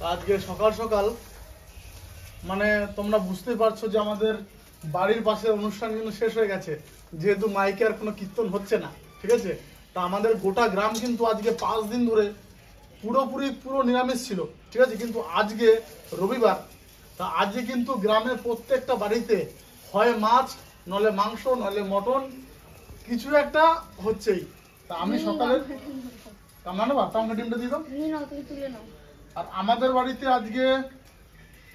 আজকে সকাল সকাল মানে তোমরা বুঝতে পারছো যে আমাদের বাড়ির পাশে অনুষ্ঠান কিন্তু শেষ হয়ে গেছে, যেহেতু মাইকে আর কোনো কীর্তন হচ্ছে না, ঠিক আছে। তা আমাদের গোটা গ্রাম কিন্তু আজকে 5 দিন ধরে পুরো নিরামিষ ছিল, ঠিক আছে। কিন্তু আজকে রবিবার, তা আজকে কিন্তু গ্রামের প্রত্যেকটা বাড়িতে হয় মাছ, নলে মাংস, নলে মটন, কিছু একটা হচ্ছেই। তা আমি সকালে আমাকে ডিমটা দিয়ে দাও। আর আমাদের বাড়িতে আজকে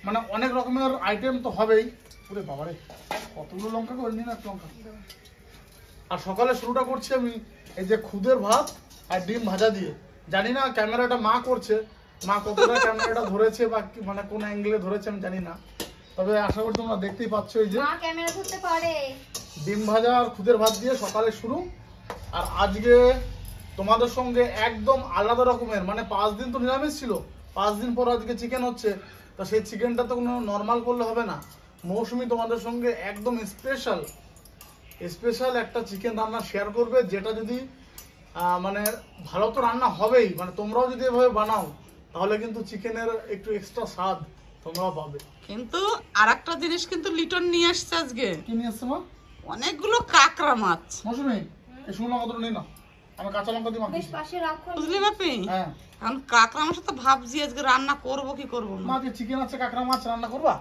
মানে অনেক রকমের আইটেম তো হবেই। পুরে বাবারে কতগুলো লঙ্কা করে নিন, এক লঙ্কা। আর সকালে শুরুটা করছি আমি এই যে খুদের ভাত আর ডিম ভাজা দিয়ে। জানি না ক্যামেরাটা মা করছে, মা কতটা ক্যামেরাটা ধরেছে বা মানে কোন অ্যাঙ্গেলে ধরেছে আমি জানি না, তবে আশা করি তোমরা দেখতেই পাচ্ছ এই যে ক্যামেরা ধরতে পারে। ডিম ভাজা আর খুদের ভাত দিয়ে সকালে শুরু। আর আজকে তোমাদের সঙ্গে একদম আলাদা রকমের, মানে 5 দিন তো নিরামিষ ছিল, 5 দিন পর আজকে চিকেন হচ্ছে। তা সেই চিকেনটা তো কোনো নর্মাল করলে হবে না, মৌসুমি তোমাদের সঙ্গে একদম স্পেশাল একটা চিকেন রান্না শেয়ার করবে, যেটা যদি মানে ভালো তো রান্না হবেই, মানে তোমরাও যদি এভাবে বানাও তাহলে কিন্তু চিকেনের একটু এক্সট্রা স্বাদ তোমরাও পাবে। কিন্তু আর একটা জিনিস কিন্তু লিটন নিয়ে আসছে আজকে। কি নিয়ে আসছে মা? অনেকগুলো কাঁকড়া মাছ। মৌসুমি এই শুকনো কতটা নিয়ে নাও, আমি কাঁচা লঙ্কা দিয়ে মাখিয়ে পাশে রাখো। বুঝলি বাপি? হ্যাঁ, এখন কাঁকড়া মাছ তো ভাবছি আজকে রান্না করব কি করব না। মা যে চিকেন আছে কাঁকড়া মাছ রান্না করবা?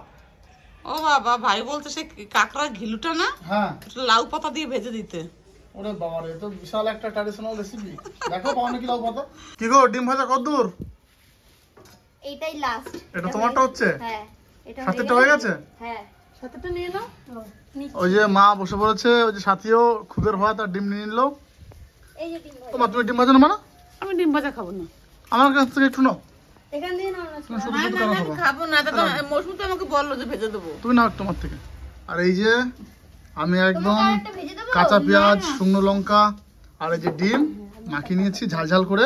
ও বাবা, ভাই বলতে সেই কাঁকড়ার ঘিলুটা না, হ্যাঁ, লাউ পাতা দিয়ে ভেজে দিতে। ওরে বাবা রে, তো বিশাল একটা ট্র্যাডিশনাল রেসিপি। দেখো পাও নাকি লাউ পাতা। কি গো, ডিম ভাজা কতদূর? এইটাই লাস্ট। এটা তোমারটা হচ্ছে? হ্যাঁ, এটা সাথেটা হয়ে গেছে? হ্যাঁ, সাথেটা নিয়ে নাও। ওই যে মা বসে পড়েছে, ওই যে সাথীও খুদের ভাত আর ডিম নিয়ে নিলো। এই যে ডিম ভাজা। তোমার তুমি ডিম ভাজা না মানে? আমি ডিম ভাজা খাবো না। আমার কাছ থেকে একটু নাও। এখান দিয়ে নাও না। তুমি শুধু না শুধু না কেন না, আমি খাবা? খাবো না। দাদা মৌসুম তো আমাকে বললো যে ভেজে দেবো। তুমি নাও তোমার থেকে। আর এই যে আমি একদম তোমাকে একটা ভেজে দেবো? কাঁচা পেঁয়াজ, শুকনো লঙ্কা আর এই যে ডিম মাখিয়ে নিয়েছি ঝাল করে।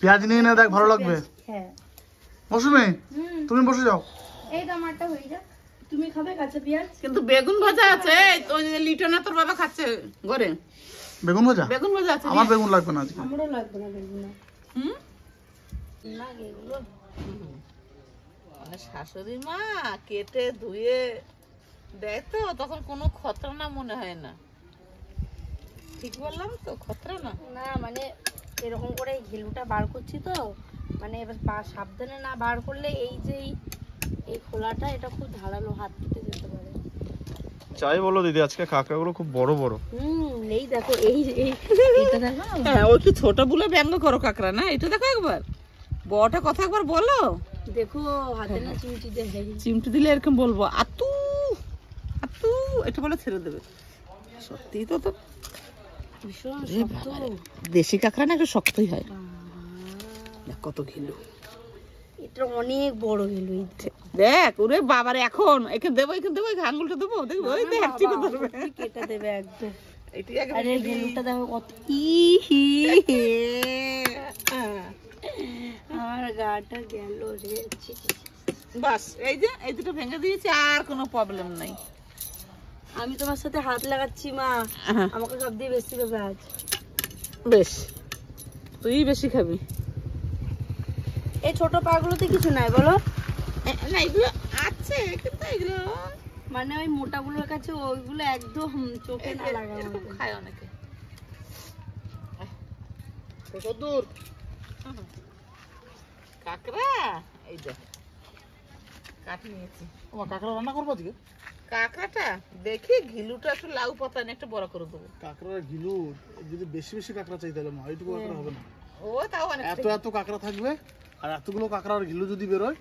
পেঁয়াজ নিয়ে নে, দেখ ভালো লাগবে। হ্যাঁ। মৌসুমি তুমি বসে যাও। এই টমাটোটা হয়ে যা। তুমি খাবে কাঁচা পেঁয়াজ? কিন্তু বেগুন ভাজা আছে, তো যে লিটন তোর বাবা খাচ্ছে ঘরে। বেগুন ভাজা? বেগুন ভাজা আছে। আমার বেগুন লাগবে না আজকে। আমারও লাগবে না বেগুন। হুম, না এগুলো শাশুড়ি মা কেটে ধুয়ে দেয় তো, তখন কোনো খতরা না মনে হয় না। ঠিক বললাম তো? খতরা না। না, মানে এরকম করে ঘিলুটা বার করছি তো, মানে এবার সাবধানে না বার করলে এই যে এই খোলাটা, এটা খুব ধারালো, হাত কেটে যেতে পারে। চাই বলো দিদি, আজকে কাঁকড়াগুলো খুব বড় বড়। এই দেখো, এইটা দেখো। হ্যাঁ, ওই একটু ছোট বলে ব্যঙ্গ করো কাঁকড়া না, এটা দেখো একবার। বড়টা কথা একবার বলো। দেখো হাতে না চিমটি দিয়ে। চিমটি দিলে এরকম বলবো, আতু আতু এটা বলে ছেড়ে দেবে। সত্যি তো তো ভীষণ এ শক্ত। বাবারে, দেশি কাঁকড়া না একটু শক্তই হয়। দেখ কত ঘিলু। এটা অনেক বড় ঘিলু। দেখ ওরে বাবারে, এখন একে দেবো আঙুলটা দেবো, দেখবো ওই দেখ চিপে ধরবে। কেটে দেবে একদম। এটাই আগে আরে ঘিলুটা দেখো কত। আমার গাটা গেল রে। বাস এই যে এই দুটো ভেঙে দিয়েছি, আর কোনো প্রবলেম নাই। আমি তোমার সাথে হাত লাগাচ্ছি মা, আমাকে সব দিয়ে বেশি দেবে আজ। বেশ, তুই বেশি খাবি। এই ছোট পাগুলোতে কিছু নাই বলো? না এগুলো আছে, কিন্তু এগুলো মানে ওই মোটাগুলোর কাছে ওইগুলো একদম চোখে না লাগানো। এরকম খায় অনেকে। কতদূর? কাঁকড়া এই দেখ কাটি নিয়েছি। তোমার কাঁকড়া রান্না করবো আজকে? কাঁকড়াটা দেখি ঘিলুটা একটু লাউ পাতা নিয়ে একটু বড় করে দেবো। কাঁকড়ার গিলু যদি বেশি কাঁকড়া চাই তাহলে মা এইটুকু কাঁকড়া হবে না। ও তাও অনেক। এত কাঁকড়া থাকবে, আর এতগুলো কাঁকড়ার ঘিলু যদি বেরোয়,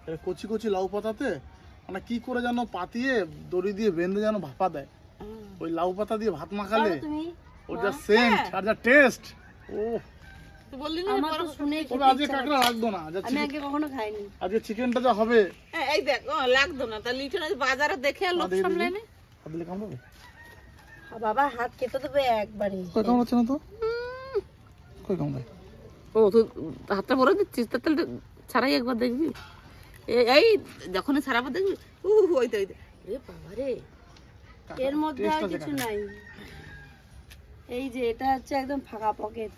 তাহলে কচি লাউ পাতাতে মানে কি করে যেন পাতিয়ে দড়ি দিয়ে বেঁধে যেন ভাপা দেয়, ওই লাউ পাতা দিয়ে ভাত মাখালে ওর যা সেন্ট আর যা টেস্ট। ও তুই বললি না আমার তো শুনেই তবে আজকে কাঁকড়া লাগতো না, আমি আগে কখনো খাইনি। আজকে চিকেনটা যা হবে। এই দেখ লাগতো না, তা লিটন বাজারে দেখে আর লোক সামলাই না। হাত দিলে কামড়াবে? বাবা হাত কেটে দেবে একবারে। কই কামড়াচ্ছে না তো? কই কামড়ায়? ও তুই হাতটা বড় দিচ্ছিস, তাহলে ছাড়াই একবার দেখবি। এই যখনই ছাড়াবো দেখবি ওই তো রে বাবা রে, এর মধ্যে আর কিছু নাই। এই যে এটা হচ্ছে একদম ফাঁকা পকেট,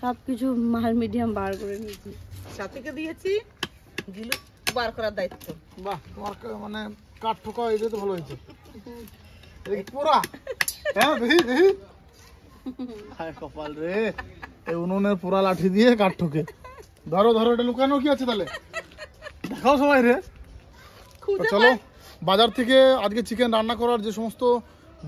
সবকিছু মাল মিডিয়াম বার করে নিয়েছি। সাথীকে দিয়েছি গিলু বার করার দায়িত্ব। বাহ, তোমার মানে কাঠ ঠোকা এটা তো ভালো হয়েছে। এটা কি পোড়া? হ্যাঁ দেখি দেখি। হায় কপাল রে, এই উনুনের পোড়া লাঠি দিয়ে কাঠ ঠোকে। ধরো ধরো, এটা লুকানো কি আছে তাহলে? দেখাও সবাই রে। তো চলো, বাজার থেকে আজকে চিকেন রান্না করার যে সমস্ত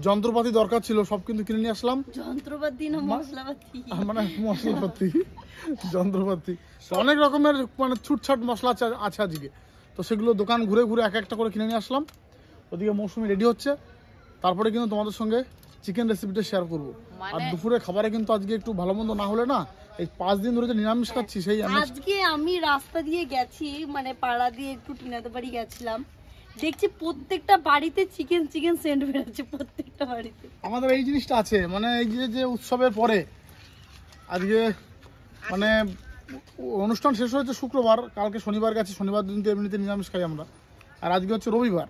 যন্ত্রপাতি দরকার ছিল সব কিন্তু কিনে নিয়ে আসলাম। যন্ত্রপাতি না মশলাপাতি? মানে মশলাপাতি, যন্ত্রপাতি, অনেক রকমের মানে ছুটছাট মশলা আছে আজকে। তো সেগুলো দোকান ঘুরে ঘুরে এক একটা করে কিনে নিয়ে আসলাম। ওদিকে মৌসুমি রেডি হচ্ছে, তারপরে কিন্তু তোমাদের সঙ্গে চিকেন রেসিপিটা শেয়ার করবো। আর দুপুরে খাবারে কিন্তু আজকে একটু ভালো মন্দ না হলে না, এই 5 দিন ধরে যে নিরামিষ খাচ্ছি সেই আজকে আমি রাস্তা দিয়ে গেছি, মানে পাড়া দিয়ে একটু টিনাতে বাড়ি গেছিলাম, দেখছি প্রত্যেকটা বাড়িতে চিকেন চিকেন সেন্ট বেরোচ্ছে, প্রত্যেকটা বাড়িতে। আমাদের এই জিনিসটা আছে, মানে এই যে উৎসবের পরে আজকে মানে অনুষ্ঠান শেষ হয়েছে শুক্রবার, কালকে শনিবার গেছে, শনিবার দিন তো এমনিতে নিরামিষ খাই আমরা, আর আজকে হচ্ছে রবিবার।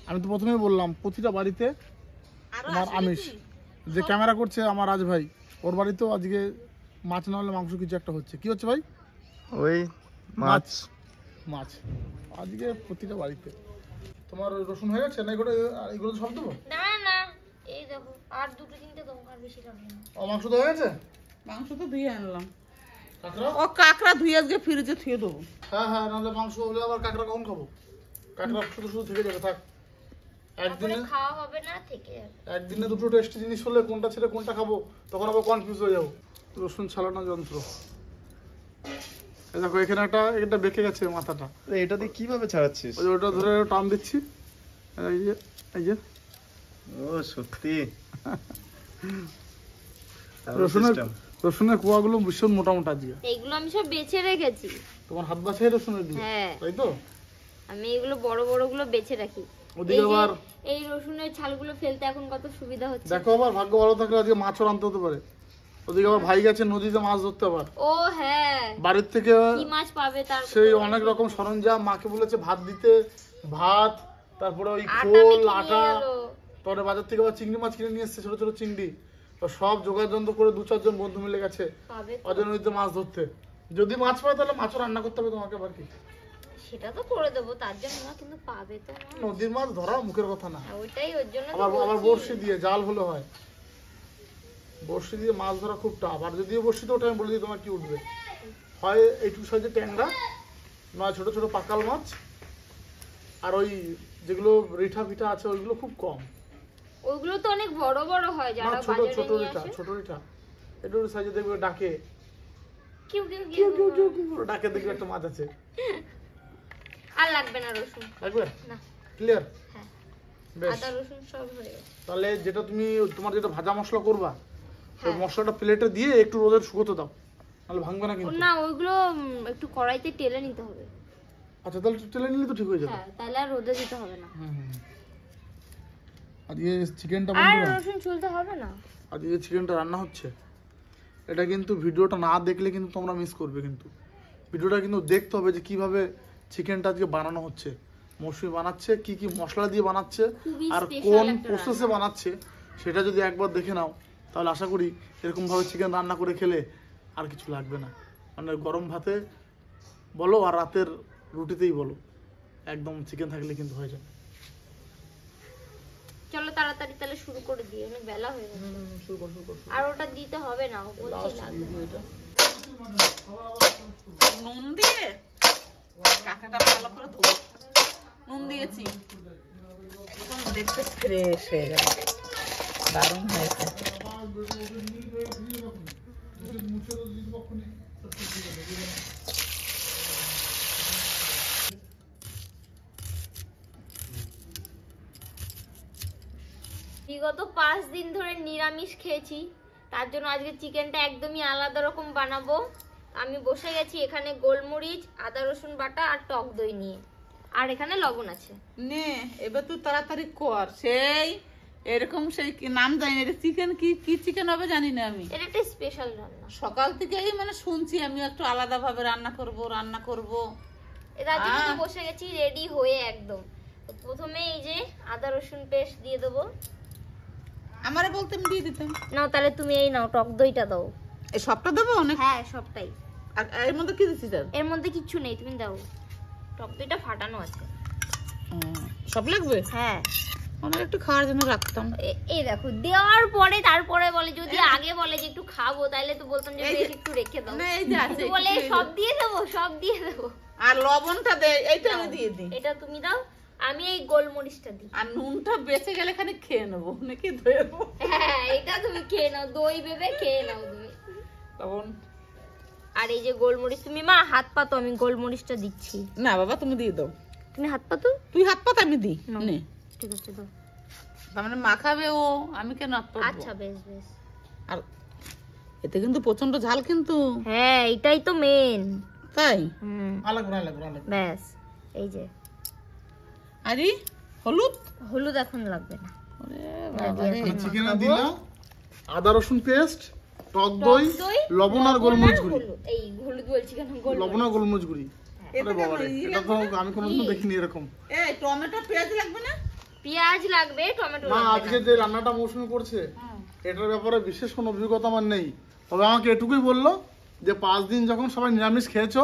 আমি তো প্রথমেই বললাম প্রতিটা বাড়িতে তোমার আমিষ। যে ক্যামেরা করছে আমার রাজ ভাই, ওর বাড়িতেও আজকে মাছ না হলে মাংস কিছু একটা হচ্ছে। কি হচ্ছে ভাই? ওই মাছ মাছ আজকে প্রতিটা বাড়িতে। তোমার রসুন হয়ে গেছে না? এগুলো সব দেবো না না, এই দেখো আর দুটো তিনটে দেবো, আর বেশি লাগবে না। ও মাংস তো হয়ে গেছে? মাংস তো ধুয়ে আনলাম। কাঁকড়া? ও কাঁকড়া ধুয়ে আজকে ফ্রিজে থুয়ে দেবো। হ্যাঁ হ্যাঁ, নাহলে মাংস হলে আবার কাঁকড়া কখন খাবো? কাঁকড়া শুধু শুধু থেকে যাবে, থাক। একদিনে খাওয়া হবে না, থেকে যাবে। একদিনে দুটো টেস্টি জিনিস হলে কোনটা ছেড়ে কোনটা খাবো তখন আবার কনফিউজ হয়ে যাবো। রসুন ছাড়ানো যন্ত্র, এই দেখো এখানে এটা বেঁকে গেছে মাথাটা। এটা দিয়ে কিভাবে ছাড়াচ্ছিস? ওই যে ওটা ধরে টান দিচ্ছি, এই যে ও সত্যি রসুনের কোয়াগুলো ভীষণ মোটা মোটা দিয়ে। এইগুলো আমি সব বেছে রেখেছি। তোমার হাত বাছাই রসুনের দিয়ে? হ্যাঁ, তাই তো। আমি এগুলো বড় বড় গুলো বেছে রাখি। ওদিকে আবার এই রসুনের ছালগুলো ফেলতে এখন কত সুবিধা হচ্ছে। দেখো, আবার ভাগ্য ভালো থাকলে আজকে মাছও আনতে হতে পারে। ওদিকে আবার ভাই গেছে নদীতে মাছ ধরতে, আবার ও হ্যাঁ, বাড়ির থেকে কি মাছ পাবে তার সেই অনেক রকম সরঞ্জাম। মাকে বলেছে ভাত দিতে, ভাত, তারপরে ওই খোল, আটা, তারপরে বাজার থেকে আবার চিংড়ি মাছ কিনে নিয়ে এসছে, ছোট ছোট চিংড়ি। তো সব জোগাড় যন্ত্র করে 2-4 জন বন্ধু মিলে গেছে অজয় নদীতে মাছ ধরতে। যদি মাছ পায় তাহলে মাছও রান্না করতে হবে তোমাকে। আবার কি সেটা তো করে দেবো, তার জন্য না, কিন্তু পাবে তো না। নদীর মাছ ধরা মুখের কথা না, ওইটাই ওর জন্য আবার বড়শি দিয়ে, জাল হলে হয়। বড়শি দিয়ে মাছ ধরা খুব টাফ। আর যদিও বড়শিতে ওটা আমি বলে দিই তোমার কি উঠবে, হয় এইটুকু সাইজে ট্যাংরা, নয় ছোট ছোট পাকাল মাছ, আর ওই যেগুলো রিঠা ফিঠা আছে ওইগুলো খুব কম। ওইগুলো তো অনেক বড় বড় হয়, যারা ছোট বাজারে ছোট নিয়ে রিঠা, আসে। ছোট রিঠা একটু সাইজে দেখবে ডাকে, কিউ কিউ কিউ কিউ। কিউ কিউ কিউ ডাকে, দেখবে একটা মাছ আছে। আর লাগবে না রসুন, লাগবে না। ক্লিয়ার? হ্যাঁ, বেশ, আদা রসুন সব হয়ে গেছে। তাহলে যেটা তোমার যেটা ভাজা মশলা করবা, ওই হ্যাঁ। মশলাটা প্লেটে দিয়ে একটু রোদে শুকোতে দাও, নাহলে ভাঙবে না কিন্তু। না, ওইগুলো একটু কড়াইতে তেলে নিতে হবে। আচ্ছা, তাহলে তেলে নিলে তো ঠিক হয়ে যাবে। হ্যাঁ, তাহলে আর রোদে দিতে হবে না। আজকে চিকেনটা আর রসুন ছুলতে হবে না। আজকে চিকেনটা রান্না হচ্ছে, এটা কিন্তু ভিডিওটা না দেখলে কিন্তু তোমরা মিস করবে। কিন্তু ভিডিওটা কিন্তু দেখতে হবে যে কিভাবে চিকেনটা আজকে বানানো হচ্ছে, মৌসুমি বানাচ্ছে, কি কি মশলা দিয়ে বানাচ্ছে, আর কোন প্রসেসে বানাচ্ছে, সেটা যদি একবার দেখে নাও তাহলে আশা করি এরকম ভাবে চিকেন রান্না করে খেলে আর কিছু লাগবে না। মানে গরম ভাতে বলো আর রাতের রুটিতেই বলো, একদম চিকেন থাকলে কিন্তু হয়ে যাবে। চলো তাড়াতাড়ি তাহলে শুরু করে দিই, অনেক বেলা হয়ে গেছে। শুরু কর। আর ওটা দিতে হবে না, ও বলছে লাগবে না। নুন দিয়ে কাঁকড়াটা ভালো করে ধুবো, নুন দিয়েছি, একদম দেখতে ফ্রেশ হয়ে গেল, দারুণ হয়েছে। বিগত 5 দিন ধরে নিরামিষ খেয়েছি, তার জন্য আজকে চিকেনটা একদমই আলাদা রকম বানাবো। আমি বসে গেছি এখানে গোলমরিচ, আদা রসুন বাটা আর টক দই নিয়ে, আর এখানে লবণ আছে। নে এবার তুই তাড়াতাড়ি কর, সেই এরকম সেই কি নাম জানি না, এটা চিকেন কি চিকেন হবে জানি না আমি। এটা একটা স্পেশাল রান্না। সকাল থেকেই মানে শুনছি আমি একটু আলাদা ভাবে রান্না করব। এটার জন্য তো বসে গেছি রেডি হয়ে একদম। তো প্রথমে এই যে আদা রসুন পেস্ট দিয়ে দেবো। আমারে বলতে আমি দিয়ে দিতাম। নাও তাহলে তুমি এই নাও, টক দইটা দাও। এই সবটা দেবো অনেক? হ্যাঁ সবটাই। আর এর মধ্যে কি দিচ্ছি? এর মধ্যে কিচ্ছু নেই, তুমি দাও। টক দইটা ফাটানো আছে। সব লাগবে? হ্যাঁ, আমার একটু খাওয়ার জন্য রাখতাম। এই দেখো দেওয়ার পরে তারপরে বলে, যদি আগে বলে যে একটু খাবো তাহলে তো বলতাম যে বেশ একটু রেখে দাও। না এই যে আছে, কিন্তু বলে সব দিয়ে দেবো, সব দিয়ে দেবো। আর লবণটা দে, এইটা আমি দিয়ে দিই। এটা তুমি দাও, আমি এই গোলমরিচটা দিই। আর নুনটা বেঁচে গেলে খানি খেয়ে নেবো নাকি ধুয়ে নেবো। হ্যাঁ, এটা তুমি খেয়ে নাও, দই ভেবে খেয়ে নাও তুমি। লবণ আর এই যে গোলমরিচ, তুমি মা হাত পাতো, আমি গোলমরিচটা দিচ্ছি। না বাবা তুমি দিয়ে দাও। তুমি হাত পাতো? তুই হাত পাত, আমি দিই। নাও। নে, ঠিক আছে দাও। তার মানে মাখাবে ও, আমি কেন হাত পাতবো? আচ্ছা বেশ বেশ। আর এতে কিন্তু প্রচন্ড ঝাল কিন্তু। হ্যাঁ, এটাই তো মেন। তাই? আলাদা আলাদা আলাদা। ব্যাস, এই যে আরে হলুদ, হলুদ এখন লাগবে না। ওরে বাবা রে। চিকেনে দিলাম আদা রসুন পেস্ট, টক দই, দই, লবণ আর গোলমরিচ গুঁড়ি। হলুদ, এই হলুদ বলছি কেন, গোলমরিচ। লবণ আর গোলমরিচ গুঁড়ি। এটা আরে বাবা রে, এটা তো আমি কোনোদিনও দেখিনি এরকম। এই টমেটো পেঁয়াজ লাগবে না? পেঁয়াজ লাগবে, টমেটো না, লাগবে আজকে যে রান্নাটা মৌসুমি করছে এটার ব্যাপারে বিশেষ কোনো অভিজ্ঞতা আমার নেই, তবে আমাকে এটুকুই বললো যে 5 দিন যখন সবাই নিরামিষ খেয়েছো,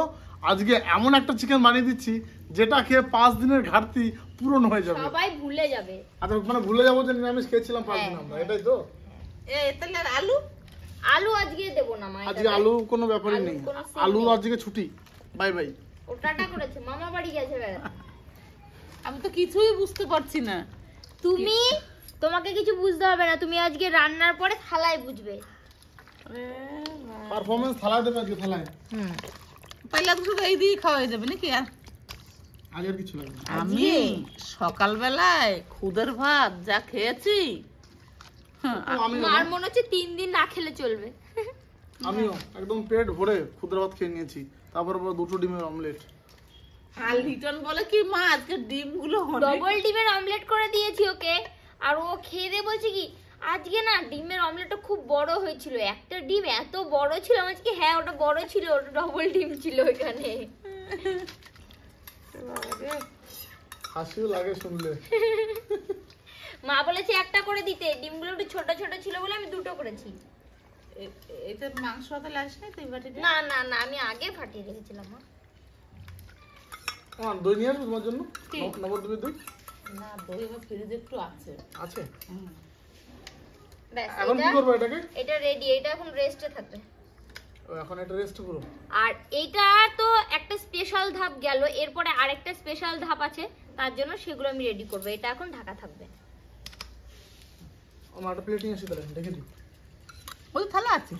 আজকে এমন একটা চিকেন বানিয়ে দিচ্ছি যেটা খেয়ে 5 দিনের ঘাটতি পূরণ হয়ে যাবে। সবাই ভুলে যাবে। আচ্ছা, মানে ভুলে যাবো যে নিরামিষ খেয়েছিলাম 5 দিন আমরা, এটাই তো। তাহলে আর আলু? আলু আজকে দেবো না মা, আজকে আলু কোনো ব্যাপারই আলুর নেই, কোনো scene আলু নেই। আজকে ছুটি, বাই বাই। ও টাটা করেছে, মামা বাড়ি গেছে বেড়াতে। আমি তো কিছুই বুঝতে পারছি না। তুমি, তোমাকে কিছু বুঝতে হবে না, তুমি আজকে রান্নার পরে থালায় বুঝবে। পারফরম্যান্স থালায় দেবে আজকে, থালায়। তাহলে আজকে শুধু এই দিয়ে খাওয়া হয়ে যাবে নাকি? আর আজের কিছু লাগবে না। আমি সকালবেলায় খুদের ভাত যা খেয়েছি, আমি মার মনে হচ্ছে 3 দিন না খেলে চলবে। আমিও একদম পেট ভরে ক্ষুদ্র ভাত খেয়ে নিয়েছি, তারপর আবার 2টো ডিমের অমলেট। আর লিটন বলে কি মা আজকে ডিমগুলো ডবল ডিমের অমলেট করে দিয়েছি ওকে, আর ও খেয়ে দিয়ে বলছে কি আজকে না ডিমের অমলেটটা খুব বড় হয়েছিল, একটা ডিম এত বড় ছিল। আমি আজকে হ্যাঁ ওটা বড় ছিল, ওটা ডবল ডিম ছিল ওখানে। হাসিও লাগে শুনলে। মা বলেছে একটা করে দিতে, ডিমগুলো একটু ছোট ছোট ছিল বলে আমি 2টো করেছি। এটা মাংস হাতে লাগিস না তুই বাটিতে? না না না, আমি আগে ফাটিয়ে রেখেছিলাম মা। দই নিয়ে আসবো তোমার জন্য, কি? নবদ্বীপের দই না দই আমার ফ্রিজে একটু আছে। আছে। ব্যাস, এখন কি করবো এটাকে? এটা রেডি, এটা এখন রেস্টে থাকবে। ও, এখন এটা রেস্ট করো। আর এইটা তো একটা স্পেশাল ধাপ গেল, এরপরে আরেকটা স্পেশাল ধাপ আছে, তার জন্য সেগুলো আমি রেডি করব। এটা এখন ঢাকা থাকবে। আমার একটা প্লেট নিয়ে আসি, তাহলে দেখে দিই। ওই থালা আছে।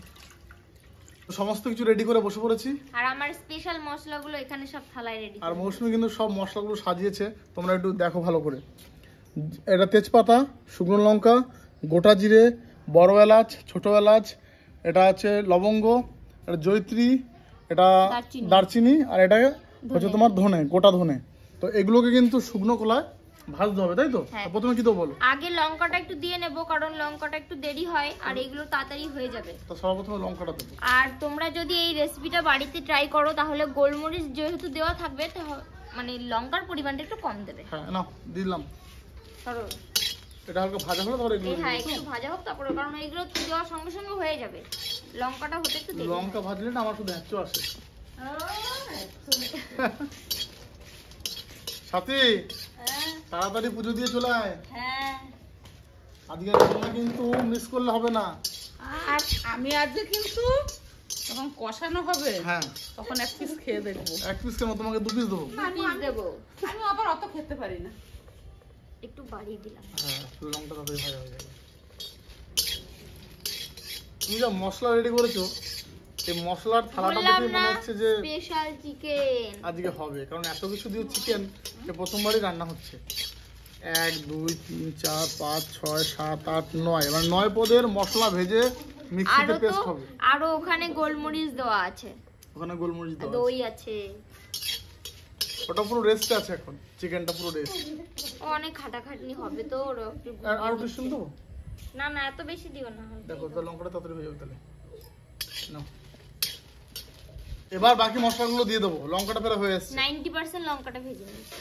তো সমস্ত কিছু রেডি করে বসে পড়েছি, আর আমার স্পেশাল মশলাগুলো এখানে সব থালায় রেডি। আর মৌসুমি কিন্তু সব মশলাগুলো সাজিয়েছে, তোমরা একটু দেখো ভালো করে। এটা তেজপাতা, শুকনো লঙ্কা, গোটা জিরে, বড় এলাচ, ছোট এলাচ, এটা আছে লবঙ্গ, এটা জয়িত্রী, এটা দারচিনি। দারচিনি, আর এটা হচ্ছে তোমার ধনে, গোটা ধনে। তো এগুলোকে কিন্তু শুকনো কলায় ভাজতে হবে, তাই তো? হ্যাঁ। তো প্রথমে কি দেবো বলো? আগে লঙ্কাটা একটু দিয়ে নেব, কারণ লঙ্কাটা একটু দেরি হয় আর এগুলো তাড়াতাড়ি হয়ে যাবে। তো সর্বপ্রথমে লঙ্কাটা দেবো। আর তোমরা যদি এই রেসিপিটা বাড়িতে ট্রাই করো তাহলে গোলমরিচ যেহেতু দেওয়া থাকবে, মানে লঙ্কার পরিমাণটা একটু কম দেবে। হ্যাঁ, না দিলাম। ধরো এটা হালকা ভাজা হলো তারপর এগুলো এই, হ্যাঁ দেবো। একটু ভাজা হোক তারপরে, কারণ এগুলো দেওয়ার সঙ্গে সঙ্গে হয়ে যাবে, লঙ্কাটা হতে একটু দেরি লঙ্কা ভাজলে না আমার শুধু হ্যাঁচো আসে। সাথী, তাড়াতাড়ি পুজো দিয়ে চলে আয়। হ্যাঁ। আজকে রান্না কিন্তু মিস করলে হবে না। আর আমি আজকে কিন্তু যখন কষানো হবে হ্যাঁ, তখন এক পিস খেয়ে দেখবো। 1 পিস কেন, তোমাকে 2 পিস দেবো। পিস দেবো, আমি আবার অত খেতে পারি না। একটু বাড়িয়ে দিলাম। হ্যাঁ, লঙ্কা তাড়াতাড়ি ভাজা হয়ে যাবে। তুমি যা মশলা রেডি করেছো, এই মশলার থালাটা বললাম দেখে না মনে হচ্ছে যে স্পেশাল চিকেন। আজকে হবে, কারণ এত কিছু দিয়ে চিকেন প্রথমবারই রান্না হচ্ছে। 1 2 3 4 5 6 7 8 9, এবার 9 পদের মশলা ভেজে মিক্সিতে আরো তো পেস্ট হবে। আরো ওখানে গোলমরিচ দেওয়া আছে, ওখানে গোলমরিচ দেওয়া আছে। দই আছে, ওটা পুরো রেস্ট আছে এখন, চিকেনটা পুরো রেস্ট। অনেক খাটাখাটনি হবে তো ওর একটু। আর একটু শুন দেবো। না না এত বেশি দিও না। দেখো তো লঙ্কাটা তাড়াতাড়ি হয়ে যাবে তাহলে। নাও, এবার বাকি মশলাগুলো দিয়ে দেবো। লঙ্কাটা প্রায় হয়ে এসেছে। 90% লঙ্কাটা ভেজে নিয়েছি।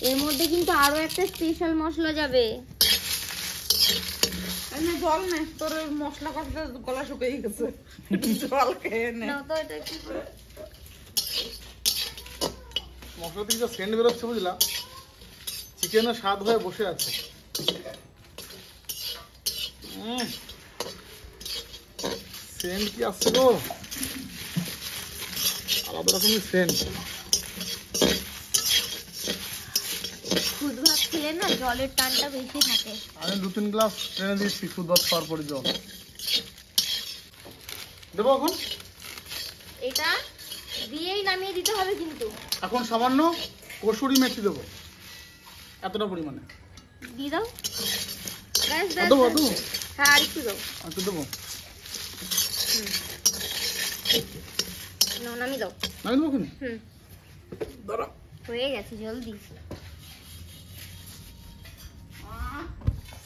এর মধ্যে কিন্তু আরো একটা স্পেশাল মশলা যাবে। না জল নে, তোর ওই মশলা কষাতে গলা শুকিয়ে গেছে, একটু জল খেয়ে নে। নাও তো এটা কি করে? মশলা থেকে যা সেন্ট বেরোচ্ছে বুঝলা, চিকেনের স্বাদ হয়ে বসে আছে। সেন্ট কি আসছে গো, আলাদা রকমের সেন্ট। খুদ ভাত খেলে না জলের টানটা বেশি থাকে। আমি 2-3 গ্লাস টেনে দিচ্ছি খুদ ভাত খাওয়ার পরে জল দেবো। এখন এটা দিয়েই নামিয়ে দিতে হবে কিন্তু। এখন সামান্য কসুরি মেথি দেবো, এতটা পরিমাণে দিয়ে দাও। ব্যাস ব্যাস দেবো ব্যাস। দেবো হ্যাঁ আর একটু দাও। একটু দেবো, নাও, নামিয়ে দাও। আমি দেবো কিনা হুম, দাঁড়া। হয়ে গেছে, জলদি।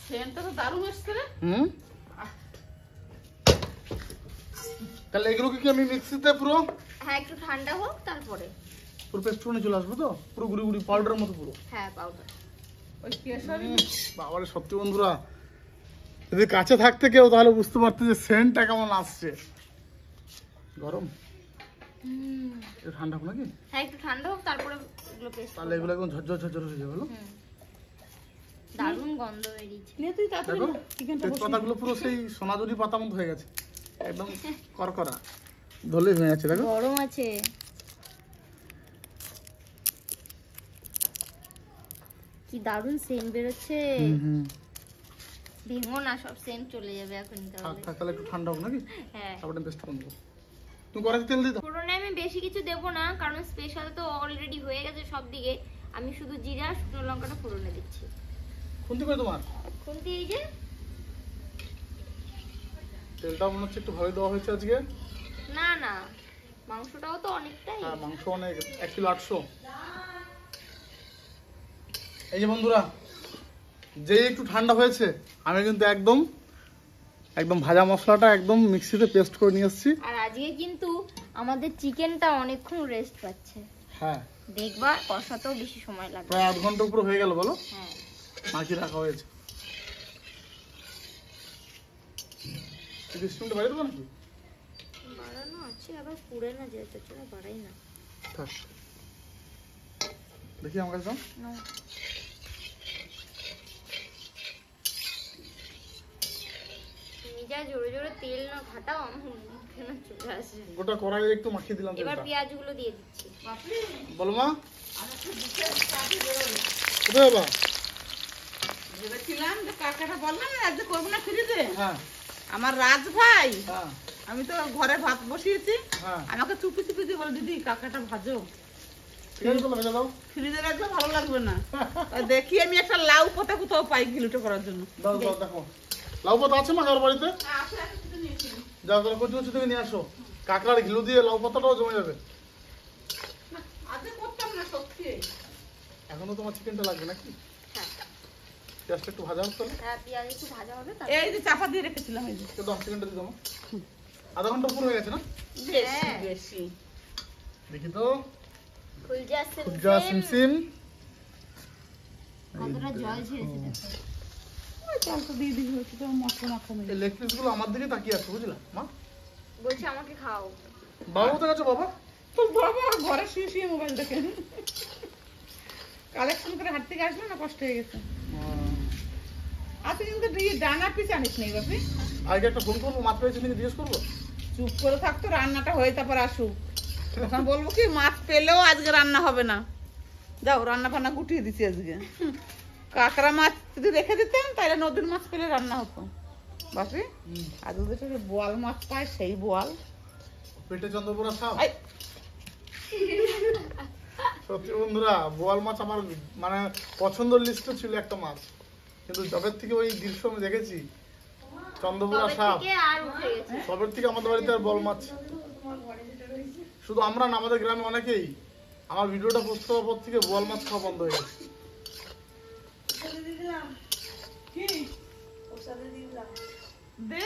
সেন্টটা তো দারুণ এসছে রে। তাহলে এগুলোকে কি আমি মিক্সিতে পুরো হ্যাঁ একটু ঠান্ডা হোক তারপরে। পুরো পেস্ট করে চলে আসবো তো, পুরো গুড়ি গুড়ি পাউডারের মতো পুরো। হ্যাঁ পাউডার। ওই কেশরি বাবারে সত্যি বন্ধুরা, যদি কাছে থাকতে কেউ তাহলে বুঝতে পারতে যে সেন্টটা কেমন আসছে। গরম এটা ঠান্ডা হোক নাকি, হ্যাঁ একটু ঠান্ডা হোক তারপরে এগুলো পেস্ট। তাহলে এগুলো একদম ঝরঝর ঝরঝর হয়ে যাবে। দারুণ গন্ধ বেরিয়েছে। নিয়ে তুই তাড়াতাড়ি দেখো চিকেনটা তেজপাতাগুলো পুরো সেই সোনাঝুরি পাতা মতো হয়ে গেছে, একদম করকরা ধরলেই হয়ে যাচ্ছে। দেখো গরম আছে। কি দারুণ সেন্ট বেরোচ্ছে। ভেঙো না, সব সেন্ট চলে যাবে এখন তাহলে। তাহলে একটু ঠান্ডা হোক নাকি, হ্যাঁ তারপরে পেস্ট করবো। তুমি কড়াইতে তেল দিতে ফোড়নে আমি বেশি কিছু দেবো না, কারণ স্পেশাল তো অলরেডি হয়ে গেছে সব দিকে। আমি শুধু জিরা শুকনো লঙ্কাটা ফোড়নে দিচ্ছি। খুন্তি করে তোমার খুন্তি এই যে। তেলটা মনে হচ্ছে একটু ভালো দেওয়া হয়েছে আজকে। না না, মাংসটাও তো অনেকটাই। হ্যাঁ মাংস অনেক, 1 কিলো 800। এই যে বন্ধুরা, যে একটু ঠান্ডা হয়েছে আমি কিন্তু একদম একদম ভাজা মশলাটা একদম মিক্সিতে পেস্ট করে নিয়ে এসেছি। আর আজকে কিন্তু আমাদের চিকেনটা অনেকক্ষণ রেস্ট পাচ্ছে। হ্যাঁ দেখবা কষাতেও বেশি সময় লাগবে। প্রায় 1/2 ঘন্টা উপরে হয়ে গেল বলো, হ্যাঁ মাখি রাখা হয়েছে। সিস্টেমটা বাড়িয়ে দেবো নাকি? বাড়ানো আছে, আবার পুড়ে না যায়, চলো বাড়াই না। থাক, দেখি আমার কাছে দাও। নাও। তুমি যা জোরে জোরে তেল না ঘাটাও, আমার মুখে না চলে আসে। গোটা কড়াই একটু মাখিয়ে দিলাম এবার তেলটা। পেঁয়াজগুলো দিয়ে দিচ্ছি। বলো মা, কোথায় বাবা? ভেবেছিলাম যে কাকাটা বললাম না আজকে করবো না ফ্রিজে। হ্যাঁ আমার রাজ ভাই, হ্যাঁ আমি তো ঘরে ভাত বসিয়েছি, হ্যাঁ আমাকে চুপি চুপি দিয়ে বলে দিদি কাকাটা ভাজো, ঠিক আছে, বলো ভেজে দাও। ফ্রিজে রাখলে ভালো লাগবে না। আর দেখি আমি একটা লাউ পাতা কোথাও পাই ঘিলুটো করার জন্য। দাও দাও, দেখো লাউ পাতা আছে মা কার বাড়িতে? যাও তাহলে কচি কচি থেকে নিয়ে আসো, কাঁকড়ার ঘিলু দিয়ে লাউ পাতাটাও জমে যাবে। আজকে করতাম না সত্যি। এখনো তোমার চিকেনটা লাগবে নাকি? হ্যাঁ পেঁয়াজটা একটু ভাজা হোক তাহলে। হ্যাঁ, পেঁয়াজ একটু ভাজা হবে এই যে চাপা দিয়ে রেখেছিলাম এই যে। তো দাও চিকেনটা দিয়ে দাও মা। আধা ঘন্টা পুরো হয়ে গেছে না? বেশি বেশি। দেখি তো, খুলজা খুবজা সিমসিম। কতটা জল ছেড়েছে দেখো। ওই জলটা দিয়ে দিবি, হচ্ছে তো মশলা মাখানো। এই লেগ পিস গুলো আমার দিকে তাকিয়ে আছে বুঝলা মা। বলছি আমাকে খাও। বাবা কোথায় গেছো বাবা? তো বাবা ঘরে শুয়ে শুয়ে মোবাইল দেখে কালেকশন করে হাত থেকে আসলো না, কষ্ট হয়ে গেছে। আজকে কিন্তু ডানা পিস আনিস নেই বাপি। আগে একটা ফোন করবো, মাছ পেয়েছি নাকি জিজ্ঞেস করবো। চুপ করে থাকতো, রান্নাটা হয়ে তারপর আসুক। তখন বলবো কি মাছ পেলেও আজকে রান্না হবে না, যাও রান্না ফান্না গুটিয়ে দিচ্ছি আজকে। কাঁকড়া মাছ যদি রেখে দিতাম তাহলে নদীর মাছ পেলে রান্না হতো বাপি। আর ওদের সাথে বোয়াল মাছ পায়, সেই বোয়াল পেটে চন্দ্রপুরা সাপ। আই, সত্যি বন্ধুরা, বোয়াল মাছ আমার মানে পছন্দের লিস্টে ছিল একটা মাছ, কিন্তু যবের থেকে ওই দৃশ্য আমি দেখেছি চন্দ্রপুরা তবে সাপ, থেকে আর উঠে গেছে। সবের থেকে আমাদের বাড়িতে আর বোয়াল মাছ। শুধু আমরা না, আমাদের গ্রামে অনেকেই আমার ভিডিওটা পোস্ট করার পর থেকে বোয়াল মাছ খাওয়া বন্ধ হয়ে গেছে। দে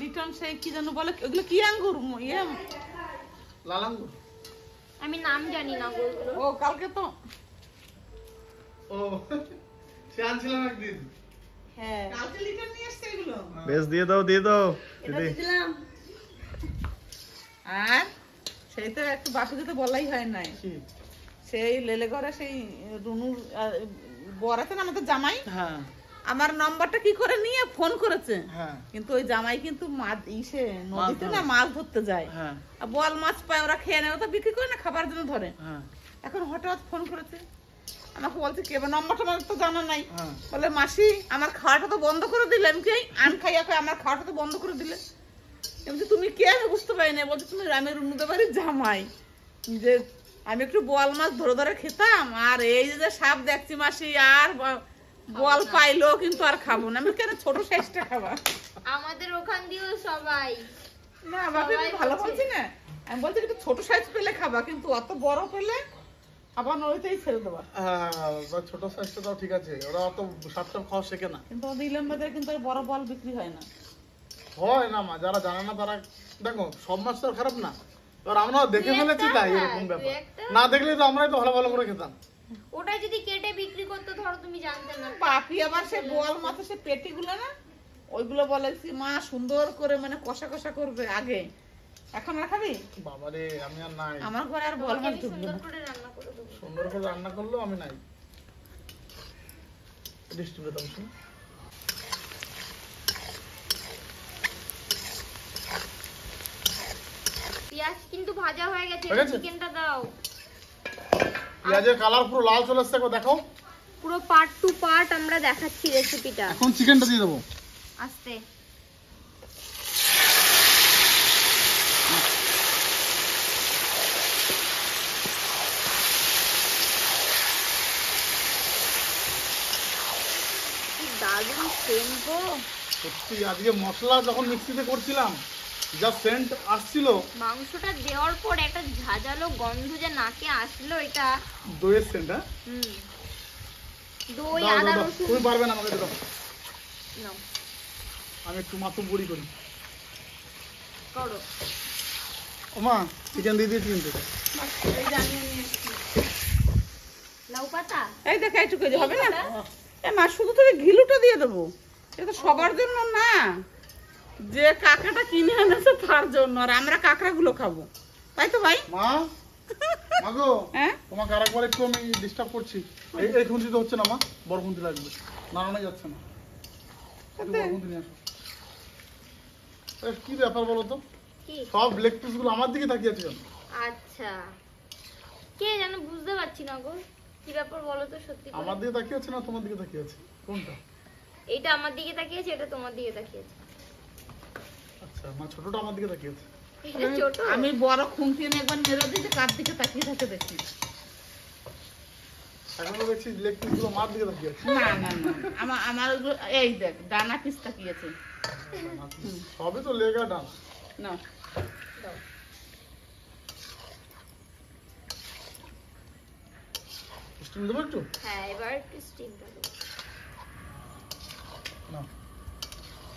লিটন সেই কি যেন বলে, ওগুলো কি আঙ্গুর ইয়ে। লাল আঙ্গুর। আমি নাম জানি না ওগুলো। ও কালকে তো ও সে আনছিলাম একদিন। হ্যাঁ কালকে লিটন নিয়ে এসছে এগুলো। বেশ দিয়ে দাও দিদি। আর সেই তো একটু বাসা যেতে বলাই হয় নাই, কি? সেই লেলে ঘরে সেই রুনুর বর আছে না আমাদের জামাই, হ্যাঁ আমার নাম্বারটা কি করে নিয়ে ফোন করেছে, হ্যাঁ কিন্তু ওই জামাই কিন্তু নদীতে না মাছ ধরতে যায়, হ্যাঁ আর বল মাছ পায় ওরা খেয়ে নেয়, ওটা বিক্রি করে না খাবার জন্য ধরে। হ্যাঁ এখন হঠাৎ ফোন করেছে, আমাকে বলছে কে নাম্বারটা আমার তো জানা নাই, হ্যাঁ বলে মাসি আমার খাওয়াটা তো বন্ধ করে দিলে। আমি কি আন খাইয়া খাই আমার খাওয়াটা তো বন্ধ করে দিলে। বলছি তুমি কে, আমি বুঝতে পারি না। বলছে তুমি আমি রুনুদের বাড়ির জামাই, যে আমি একটু বোয়াল মাছ ধরে ধরে খেতাম, আর এই যে সাপ দেখছি মাসি আর বল পাইলো কিন্তু আর খাবো না। আমি কেন ছোট সাইজটা খাবা, আমাদের ওখান দিয়েও সবাই না বাবা আমি ভালো বলছি না, আমি বলছি একটু ছোট সাইজ পেলে খাবা, কিন্তু অত বড় পেলে আবার নইতেই ছেড়ে দেবা। হ্যাঁ ছোট সাইজটা তো ঠিক আছে, ওরা অত সাপ টাপ খাওয়া শেখে না। কিন্তু আমাদের ইলাম বাজারে কিন্তু আর বড় বল বিক্রি হয় না। হয় না মা, যারা জানে না তারা, দেখো সব মাছ তো আর খারাপ না, এবার আমরা দেখে ফেলেছি তাই এরকম ব্যাপার, না দেখলে তো আমরাই তো ভালো ভালো করে খেতাম। ওটা যদি কেটে বিক্রি করতে ধরো তুমি জানতে না। বাপি আবার সে বোয়াল মাছের সে পেটিগুলো না, ওইগুলো বলেছি মা সুন্দর করে মানে কষা কষা করবে আগে, এখন আর খাবি? বাবারে আমি আর নাই, আমার ঘরে আর বল মাছ আমি ঢুকবে সুন্দর না। করে রান্না করে দেবো। সুন্দর করে রান্না করলেও আমি নাই। ডিস্ট্রিবিউট দাও শুন। পেঁয়াজ কিন্তু ভাজা হয়ে গেছে, হয়ে গেছে? চিকেনটা দাও। পেঁয়াজের কালার পুরো লাল চলে এসেছে, একবার দেখাও। পুরো পার্ট টু পার্ট আমরা দেখাচ্ছি রেসিপিটা। এখন চিকেনটা দিয়ে দেবো। আস্তে কি দারুণ সেন্ট গো। সত্যি আজকে মশলা যখন মিক্সিতে করছিলাম যা সেন্ট আসছিল, মাংসটা দেওয়ার পর একটা ঝাঁঝালো গন্ধ যে নাকে আসলো, এটা দইয়ের সেন্ট। হ্যাঁ দই দাও, আদা দাও, দাও। রসুন তুমি পারবে না আমাকে দাও, নাও, আমি একটু মাত্র বুড়ি করি। করো। ওমা চিকেন দিয়ে দিয়েছি কিন্তু। এই যে আমি নিয়ে এসেছি। লাউ পাতা এই দেখ এইটুকু যে হবে না, এ মা শুধু তুমি ঘিলুটা দিয়ে দেবো, এটা তো সবার জন্য না, যে কাঁকড়াটা কিনে এনেছে তার জন্য, আর আমরা কাঁকড়া গুলো খাবো, তাই তো ভাই? মা মাগো, হ্যাঁ তোমাকে আরেকবার একটু আমি ডিস্টার্ব করছি। এই খুন্তি তো হচ্ছে না মা, বড় খুন্তি লাগবে, নাড়ানো যাচ্ছে না, একটু বড় খুন্তি নিয়ে আসো। কি ব্যাপার বলো তো, কি? সব লেগ পিস গুলো আমার দিকে তাকিয়ে আছে কেন? আচ্ছা কে জানো, বুঝতে পারছি না গো, কি ব্যাপার বলো তো সত্যি করে। আমার দিকে তাকিয়ে আছে না তোমার দিকে তাকিয়ে আছে, কোনটা? এইটা আমার দিকে তাকিয়েছে, এটা তোমার দিকে তাকিয়েছে। আচ্ছা মা ছোটটা আমার দিকে তাকিয়ে আছে। এটা ছোট। আমি বড় খুন্তি এনে একবার মেরে দিতে কার দিকে তাকিয়ে থাকে দেখি। এখন তো দেখছি লেগ পিস গুলো মার দিকে তাকিয়ে আছে। না না না, আমার ওগুলো- এই দেখ ডানা পিস তাকিয়েছে। সবই তো লেগ আর ডান। না স্টিম দেবো একটু হ্যাঁ এবার একটু স্টিমটা দেবো। না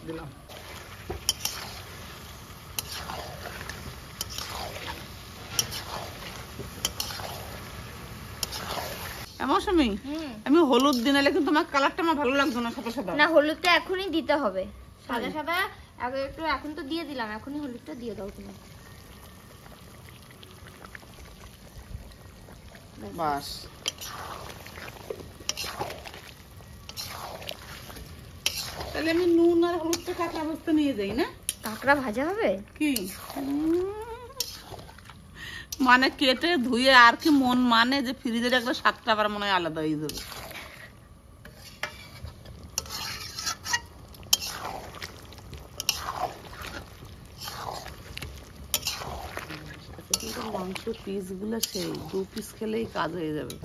দিলাম। এমন সময় হুম আমি হলুদ দিনালে কিন্তু তোমার কালারটা আমার ভালো লাগতো না, সাদা সাদা। না হলুদটা এখনই দিতে হবে, সাদা সাদা আগে একটু, এখন তো দিয়ে দিলাম, এখনই হলুদটা দিয়ে দাও তুমি। বাস তাহলে আমি নুন আর হলুদটা কাঁকড়া বস্তা নিয়ে যাই না? কাঁকড়া ভাজা হবে? কি মানে কেটে ধুয়ে আর কি মন মানে যে ফ্রিজের একটা স্বাদটা আবার মনে হয় আলাদা হয়ে যাবে। কিন্তু মাংস পিস গুলো সেই 2 পিস খেলেই কাজ হয়ে যাবে।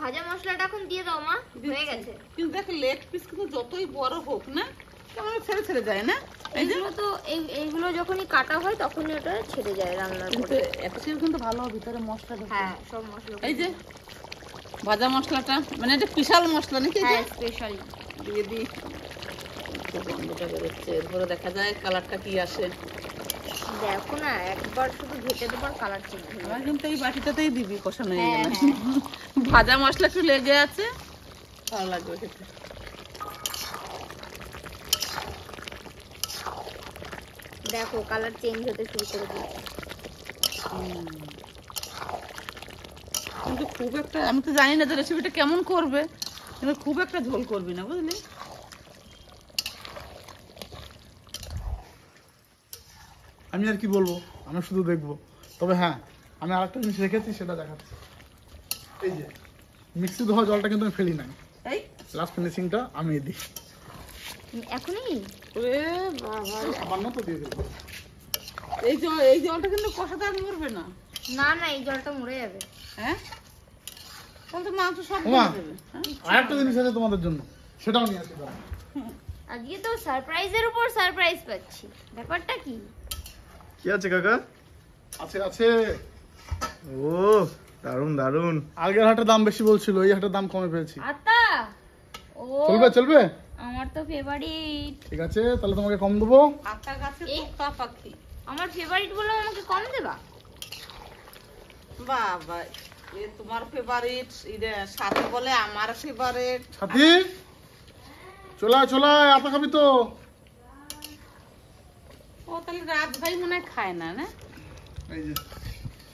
ভাজা মশলাটা এখন দিয়ে দাও মা, হয়ে গেছে। কিন্তু দেখ লেগ পিস কিন্তু যতই বড় হোক না কেমন ছেড়ে ছেড়ে যায় না? এই যে এইগুলো তো এইগুলো যখনই কাটা হয় তখনই ওটা ছেড়ে যায় রান্নার কিন্তু পরে। একচুয়ালি কিন্তু ভালো ভিতরে মশলা ঢোকে। হ্যাঁ সব মশলা এই যে ভাজা মশলাটা মানে এটা স্পেশাল মশলা নাকি? এই যে হ্যাঁ স্পেশাল। দিয়ে দিই, একটু গন্ধটা বেরোচ্ছে, এরপরে দেখা যায় কালারটা কি আসে। দেখো না একবার শুধু ঘেটে দেবার কালার চেঞ্জ হয়ে আমার যাবে। কিন্তু এই বাটিটাতেই দিবি কষানো হয়ে হ্যাঁ, গেলে। ভাজা মশলা একটু লেগে আছে, ভালো লাগবে খেতে। দেখো কালার চেঞ্জ হতে শুরু করে দিয়েছে। কিন্তু খুব একটা, আমি তো জানি না যে রেসিপিটা কেমন করবে, কিন্তু খুব একটা ঝোল করবি না, বুঝলি? আমি আর কি বলবো, আমি শুধু দেখবো। তবে হ্যাঁ, আমি আরেকটা জিনিস রেখেছি, সেটা দেখাচ্ছি। এই যে মিক্সি ধোয়া জলটা কিন্তু আমি ফেলি নাই, এই লাস্ট ফিনিশিংটা আমি দিই। এখনই ওরে বাবা, সামান্য তো দিয়ে দেবো। এই জলটা কিন্তু কষাতে আর মরবে না। না না, এই জলটা মরে যাবে। হ্যাঁ, তাহলে তো মাংস সব ওমা, গলে যাবে। হ্যাঁ? আরেকটা জিনিস আছে তোমাদের জন্য, সেটাও নিয়ে আসতে পারো। আজকে তো সারপ্রাইজের উপর সারপ্রাইজ পাচ্ছি, ব্যাপারটা কি? কি আছে কাকা? আছে আছে, ও দারুন দারুন। আগের হাটের দাম বেশি বলছিল, এই হাটের দাম কমে পেয়েছি। আতা, ও চলবে চলবে, আমার তো ফেভারিট। ঠিক আছে, তাহলে তোমাকে কম দেবো। আটা গাছে এই। তোতা পাখি। আমার ফেভারিট বলে আমাকে কম দেবা? বাবা, এ তোমার ফেভারিট, এটা সাথে বলে আমার ফেভারিট। সাথী, চলে আয় চলে আয়, আতা খাবি তো? ও তাহলে রাজ ভাই মনে হয় খায় না, না? এই যে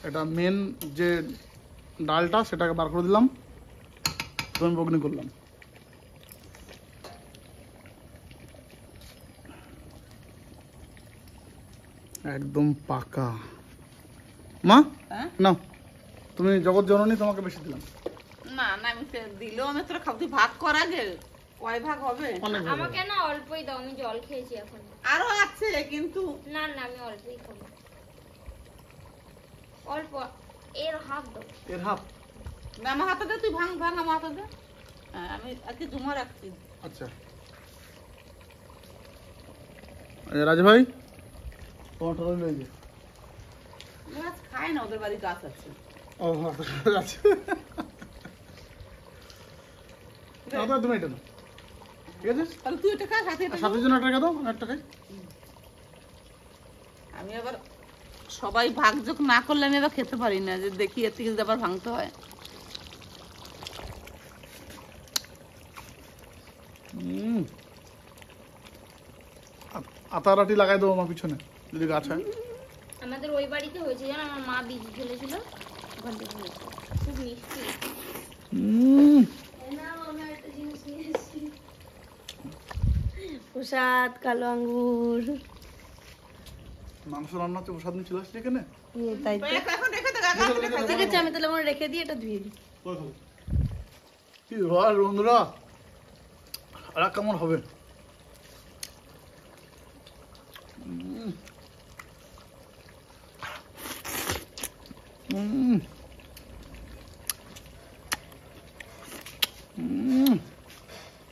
এটা মেন যে ডালটা, সেটাকে বার করে দিলাম, তুমি বগ্নি করলাম। একদম পাকা। মা হ্যাঁ? নাও, তুমি জগৎ জননী, তোমাকে বেশি দিলাম। না না, আমি দিলেও আমি তোরা খাবো, তুই ভাগ কর আগে, কয় ভাগ হবে? অনেক ভালো। আমাকে না অল্পই দাও, আমি জল খেয়েছি এখন। আরো আছে কিন্তু। না না, আমি অল্পই খাবো, অল্প। এর হাফ দাও। এর হাফ, না, আমার হাতে দে, তুই ভাঙ ভাঙ আমার হাতে দে। হ্যাঁ, আমি আজকে জমা রাখছি। আচ্ছা। রাজু ভাই, তোমারটা রইল এই যে। গাছ খায় না, ওদের বাড়ি গাছ আছে। ও হ্যাঁ, আছে। দাদা তুমি এটা নাও, ঠিক আছে? তাহলে তুই এটা খা, সাথে এটা আর খা। সাথের জন্য একটা রেখে দাও, আমি একটা খাই। আমি আবার সবাই ভাগযোগ না করলে আমি আবার খেতে পারি না, যে দেখি এর থেকে যদি আবার ভাঙতে হয়। আতারাটি লাগাই দেবো আমার পিছনে যদি গাছ হয়। আমাদের ওই বাড়িতে হয়েছে জানো, আমার মা বীজ ফেলেছিল, ওখান থেকে হয়েছে। খুব মিষ্টি। প্রসাদ, কালো আঙ্গুর। মাংস রান্না হচ্ছে, প্রসাদ নিয়ে চলে আসছি এখানে। তাই তো। এখন রেখে দে, গাছ রেখে দে। ঠিক আছে, আমি তাহলে মনে রেখে দিই, এটা ধুয়ে দিই। কি ভাই বন্ধুরা, আর কেমন হবে?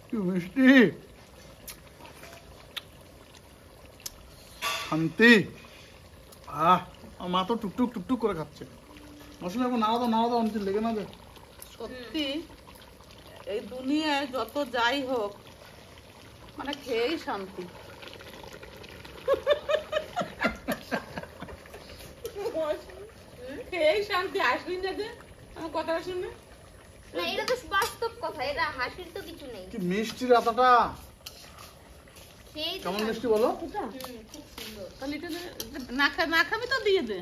কি মিষ্টি, শান্তি। মা তো টুকটুক টুকটুক করে খাচ্ছে। মশলা এখন নাড়া দাও অনেক লেগে না যায়। সত্যি এই দুনিয়ায় যত যাই হোক, মানে খেয়েই শান্তি। খেয়েই শান্তি। আসবি না যে আমার কথাটা শুনে? না, এটা তো বাস্তব কথা, এটা হাসির তো কিছু নেই। কি মিষ্টি রাতাটা, সেই তো কেমন শান্তি। মিষ্টি বলো? খুব সুন্দর। তাহলে এটা না খাবি তো দিয়ে দে।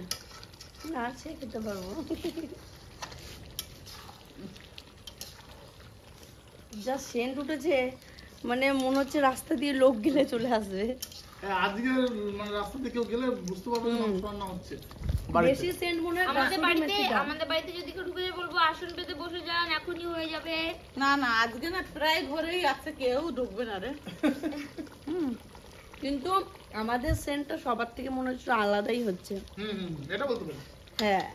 না, আছে খেতে পারবো। যা সেন্ট উঠেছে, মানে মনে হচ্ছে রাস্তা দিয়ে লোক গেলে চলে আসবে। আজকে মানে রাস্তা দিয়ে কেউ গেলে বুঝতে পারবে যে মাংস রান্না হচ্ছে বাড়িতে। বেশি সেন্ট মনে হয় আমাদের কাসুরি বাড়িতে মেথিটা। আমাদের বাড়িতে যদি কেউ ঢুকে যায় বলবো আসন পেতে বসে যান, এখনই হয়ে যাবে। না না, আজকে না প্রায় ঘরেই আছে, কেউ ঢুকবে না রে। কিন্তু আমাদের সেন্টটা সবার থেকে মনে হচ্ছে আলাদাই হচ্ছে। এটা বলতে পারি। হ্যাঁ,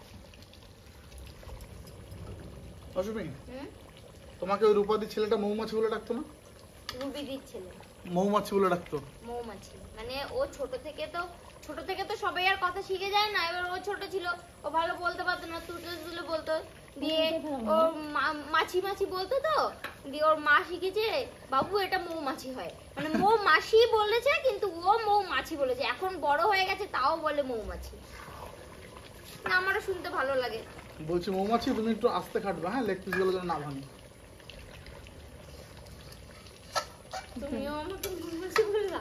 অসুবিধা হুম? তোমাকে ওই রূপাদি ছেলেটা মৌমাছি বলে ডাকতো না? রুবি দিচ্ছিলে মৌমাছি বলে ডাকতো। মৌমাছি, মানে ও ছোট থেকে তো সবাই আর কথা শিখে যায় না। এবার ও ছোট ছিল, ও ভালো বলতে পারতো না, তুলে তুলে বলতো, দিয়ে ওর মাছি মাছি বলতো, তো দিয়ে ওর মা শিখেছে বাবু এটা মৌমাছি হয়, মানে মৌমাছি বলেছে কিন্তু ও মৌমাছি বলেছে। এখন বড় হয়ে গেছে তাও বলে মৌমাছি। না, আমারও শুনতে ভালো লাগে। বলছি মৌমাছি তুমি একটু আস্তে খাটবে, হ্যাঁ, লেগ পিস গুলো যেন না ভাঙে। তুমিও আমাকে মৌমাছি বললা?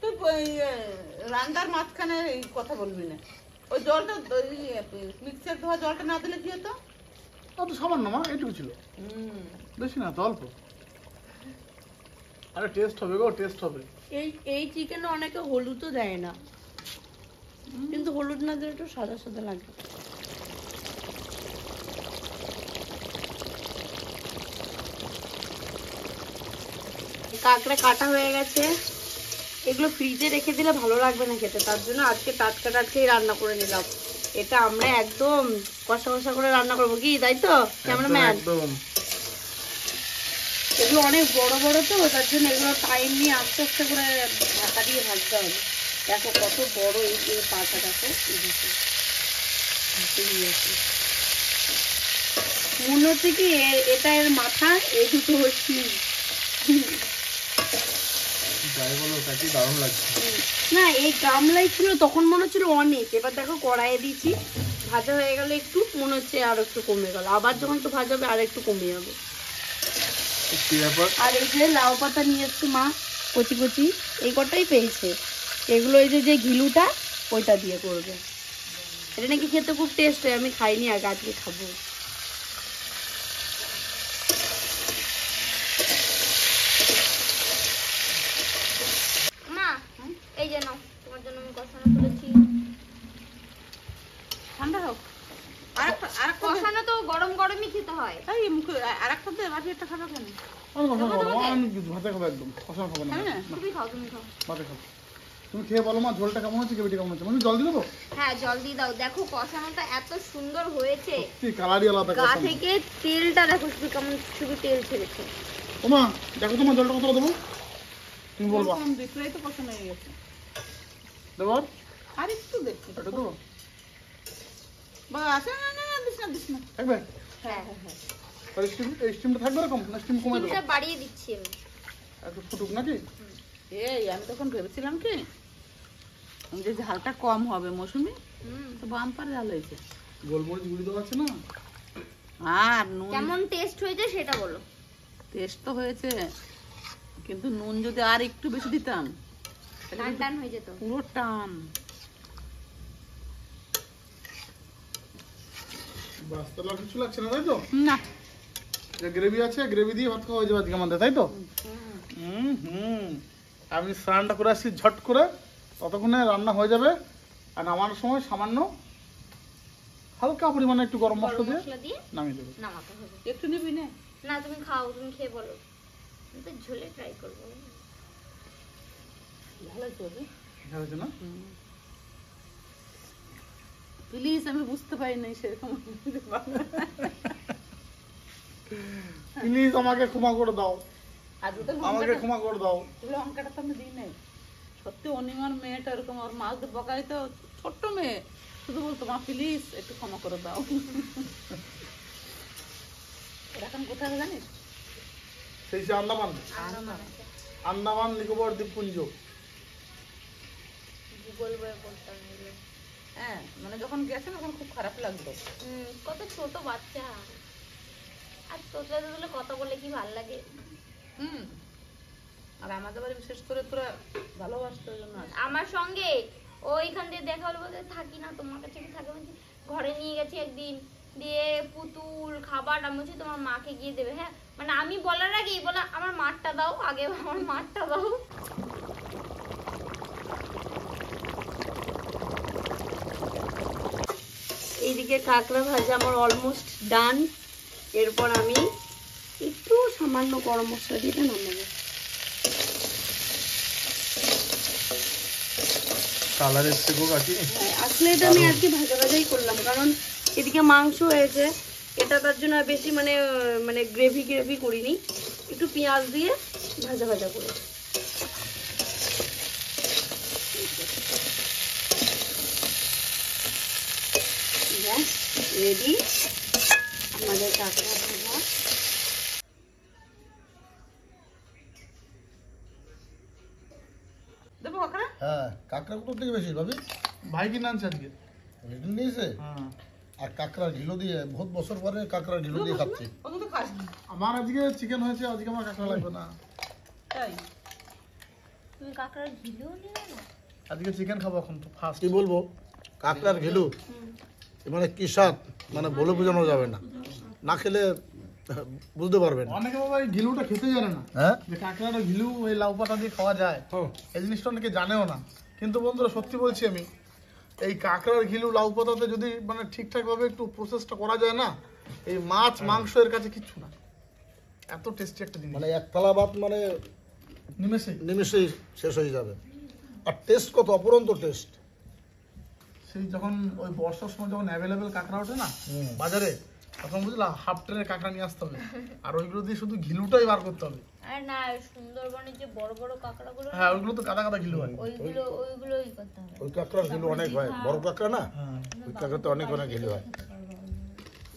তুই রান্নার মাঝখানে এই কথা বলবি না। ওই জলটা মিক্সার ধোয়া জলটা না দিলে কি হতো? অত সামান্য মা, এইটুকু ছিল, বেশি না তো, অল্প। আরে টেস্ট হবে গো, টেস্ট হবে। এই চিকেনে অনেকে হলুদও দেয় না, কিন্তু হলুদ না দিলে একটু সাদা সাদা লাগে। কাঁকড়া কাটা হয়ে গেছে, এগুলো ফ্রিজে রেখে দিলে ভালো লাগবে না খেতে, তার জন্য আজকে টাটকা টাটকাই রান্না করে নিলাম। এটা আমরা একদম কষা কষা করে রান্না করবো, কি তাই তো ক্যামেরাম্যান? একদম। এগুলো অনেক বড় বড় তো, তার জন্য এগুলো টাইম নিয়ে আস্তে আস্তে করে ঢাকা দিয়ে ভাজতে হবে। দেখো কত বড় এই যে পাটা, দেখো মনে হচ্ছে কি এটা এর মাথা, এই দুটো হচ্ছে যাই বলো কাকি, দারুণ লাগছে। না, এই গামলাই ছিল তখন মনে হচ্ছিল অনেক, এবার দেখো কড়াইয়ে দিয়েছি, ভাজা হয়ে গেল একটু, মনে হচ্ছে আর একটু কমে গেল, আবার যখন একটু ভাজা হবে আর একটু কমে যাবে। কি ব্যাপার? আর এই যে লাউ পাতা নিয়ে এসছে মা, কচি কচি, এই কটাই পেয়েছে, এগুলো এই যে ঘিলুটা ওইটা দিয়ে করবে। এটা নাকি খেতে খুব টেস্ট হয়, আমি খাইনি আগে, আজকে খাবো। মা এই যে নাও, তোমার জন্য আমি কষানো তুলেছি। ঠান্ডা হোক। আরেকটা কষানো তো গরম গরমই খেতে হয়। এই মুখে আরেকটা দে, ভাবি একটা খাবে কেন? আমি কষা খাবো মা, আমি ভাতে খাবো, একদম কষা খাবো না। খাবে না? তুমি খাও, তুমি খাও। ভাতে খাবো। তুমি খেয়ে বলো মা, ঝোলটা কেমন হচ্ছে, গ্রেভিটা কেমন হচ্ছে? আমি জল দিয়ে দেবো? হ্যাঁ জল দিয়ে দাও। দেখো কষানোটা এত সুন্দর হয়েছে, কি কালারই আলাদা গা কষানো। থেকে তেলটা দেখো শুধু কেমন, শুধু তেল ছেড়েছে। ও মা দেখো তোমার জলটা কতটা দেবো, তুমি বলবা। কম দিই, প্রায় তো পছন্দ হয়ে গেছে। দেবো আর? আর একটু দেখি। এটা দেবো? বাস, না না না, দিস না দিস না। থাকবে? হ্যাঁ হ্যাঁ হ্যাঁ, আর স্টিম, এই স্টিমটা থাকবে এরকম না স্টিম কমে দেবো? চিমটা বাড়িয়ে দিচ্ছি আমি। একটু ফুটুক নাকি? এই আমি তখন ভেবেছিলাম কি যে ঝালটা কম হবে, মৌসুমি তো বাম্পার ঝাল হয়েছে। গোলমরিচ গুঁড়ি দেওয়া আছে না? আর নুন কেমন টেস্ট হয়েছে সেটা বলো। টেস্ট তো হয়েছে, কিন্তু নুন যদি আর একটু বেশি দিতাম টান টান হয়ে যেত। পুরো টান। বাস তাহলে আর কিছু লাগছে না, তাই তো? না, যে গ্রেভি আছে, গ্রেভি দিয়ে ভাত খাওয়া হয়ে যাবে আজকে আমাদের, তাই তো? আমি স্নানটা করে আসছি ঝট করে, ততক্ষণে রান্না হয়ে যাবে। আর নামানোর সময় সামান্য হালকা পরিমাণে একটু গরম মশলা গরম দিয়ে মশলা দিয়ে নামিয়ে দেবে। নামাতে হবে। একটু নিবি না? না তুমি খাও, তুমি খেয়ে বলো। আমি তো ঝোলে ট্রাই করবো। ভালো চলবে। ঠিক আছে না? প্লিজ, আমি বুঝতে পারি নাই সেরকম। প্লিজ আমাকে ক্ষমা করে দাও, আর দুটো আমাকে ক্ষমা করে দাও। লঙ্কাটা তো আমি দিই নাই। সত্যি অনিমার মেয়েটা এরকম, ওর মাছ বকাই তো, ছোট্ট মেয়ে, শুধু বলতো মা প্লিজ একটু ক্ষমা করে দাও। এখন কোথায় জানিস? সেই যে আন্দামান, আন্দামান নিকোবর দ্বীপপুঞ্জ। গুগল বয়ে পড়তাম এগুলো। হ্যাঁ, মানে যখন গেছে তখন খুব খারাপ লাগলো। কত ছোট বাচ্চা, আর তোতলা তোতলা কথা বলে কি ভাল লাগে। আর আমাদের বাড়ি বিশেষ করে তোরা ভালোবাসতো, ওই জন্য আসে। আমার সঙ্গে ওইখান দিয়ে দেখা হলো, বলতে থাকি না তোমার কাছে, কি থাকে বলছি। ঘরে নিয়ে গেছি একদিন, দিয়ে পুতুল খাবার, আমি বলছি তোমার মাকে গিয়ে দেবে। হ্যাঁ মানে আমি বলার আগেই বলা, আমার মারটা দাও আগে, আমার মারটা দাও। এইদিকে কাঁকড়া ভাজা আমার অলমোস্ট ডান, এরপর আমি একটু সামান্য গরম মশলা দিয়ে এটা নামাবো। কালার এসছে গো কাকি। আসলে এটা আমি আর কি ভাজা ভাজাই করলাম, কারণ এদিকে মাংস হয়েছে, এটা তার জন্য আর বেশি মানে মানে গ্রেভি করিনি, একটু পেঁয়াজ দিয়ে ভাজা ভাজা করে। রেডি আমাদের কাঁকড়া ভাজা। দেবো কাঁকড়া? হ্যাঁ, কাঁকড়া কোথা থেকে বেশি ভাবি? ভাই কিনে আনছে আজকে। রিটার্ন নিয়েছে। হ্যাঁ, আর কাঁকড়া ঘিলো দিয়ে বহুত বছর পরে কাঁকড়া ঘিলো দিয়ে খাচ্ছি। অত তো খাস না। আমার আজকে চিকেন হয়েছে, আজকে আমার কাঁকড়া লাগবে না। তাই তুমি কাঁকড়ার ঘিলুও নিলে না? আজকে চিকেন খাবো এখন তো ফার্স্ট। কি বলবো, কাঁকড়ার ঘিলু মানে কি স্বাদ, মানে বলে বোঝানো যাবে না, না খেলে বুঝতে পারবেন। অনেকে বাবা এই ঘিলুটা খেতে জানে না, হ্যাঁ যে কাঁকড়াটা ঘিলু ওই লাউ পাতা দিয়ে খাওয়া যায়, এই জিনিসটা অনেকে জানেও না। কিন্তু বন্ধুরা সত্যি বলছি আমি, এই কাঁকড়ার ঘিলু লাউ পাতাতে যদি মানে ঠিকঠাক ভাবে একটু প্রসেসটা করা যায় না, এই মাছ মাংস এর কাছে কিচ্ছু না, এত টেস্টি একটা জিনিস, মানে এক থালা ভাত মানে নিমেষেই। নিমেষেই শেষ হয়ে যাবে। আর টেস্ট কত অপরন্ত টেস্ট। সেই যখন ওই বর্ষার সময় যখন অ্যাভেলেবেল কাঁকড়া ওঠে না বাজারে, তখন বুঝলা হাফ ট্রেনে কাঁকড়া নিয়ে আসতে হবে, আর ওইগুলো দিয়ে শুধু ঘিলুটাই বার করতে হবে। আরে না, সুন্দরবনের যে বড় বড় কাঁকড়াগুলো না, হ্যাঁ ওইগুলো তো কাদা কাদা ঘিলু হয়। ওইগুলোই করতে হবে। ওই কাঁকড়ার ঘিলু অনেক হয়, বড় কাঁকড়া না, ওই কাঁকড়াতে অনেক অনেক ঘিলু হয়।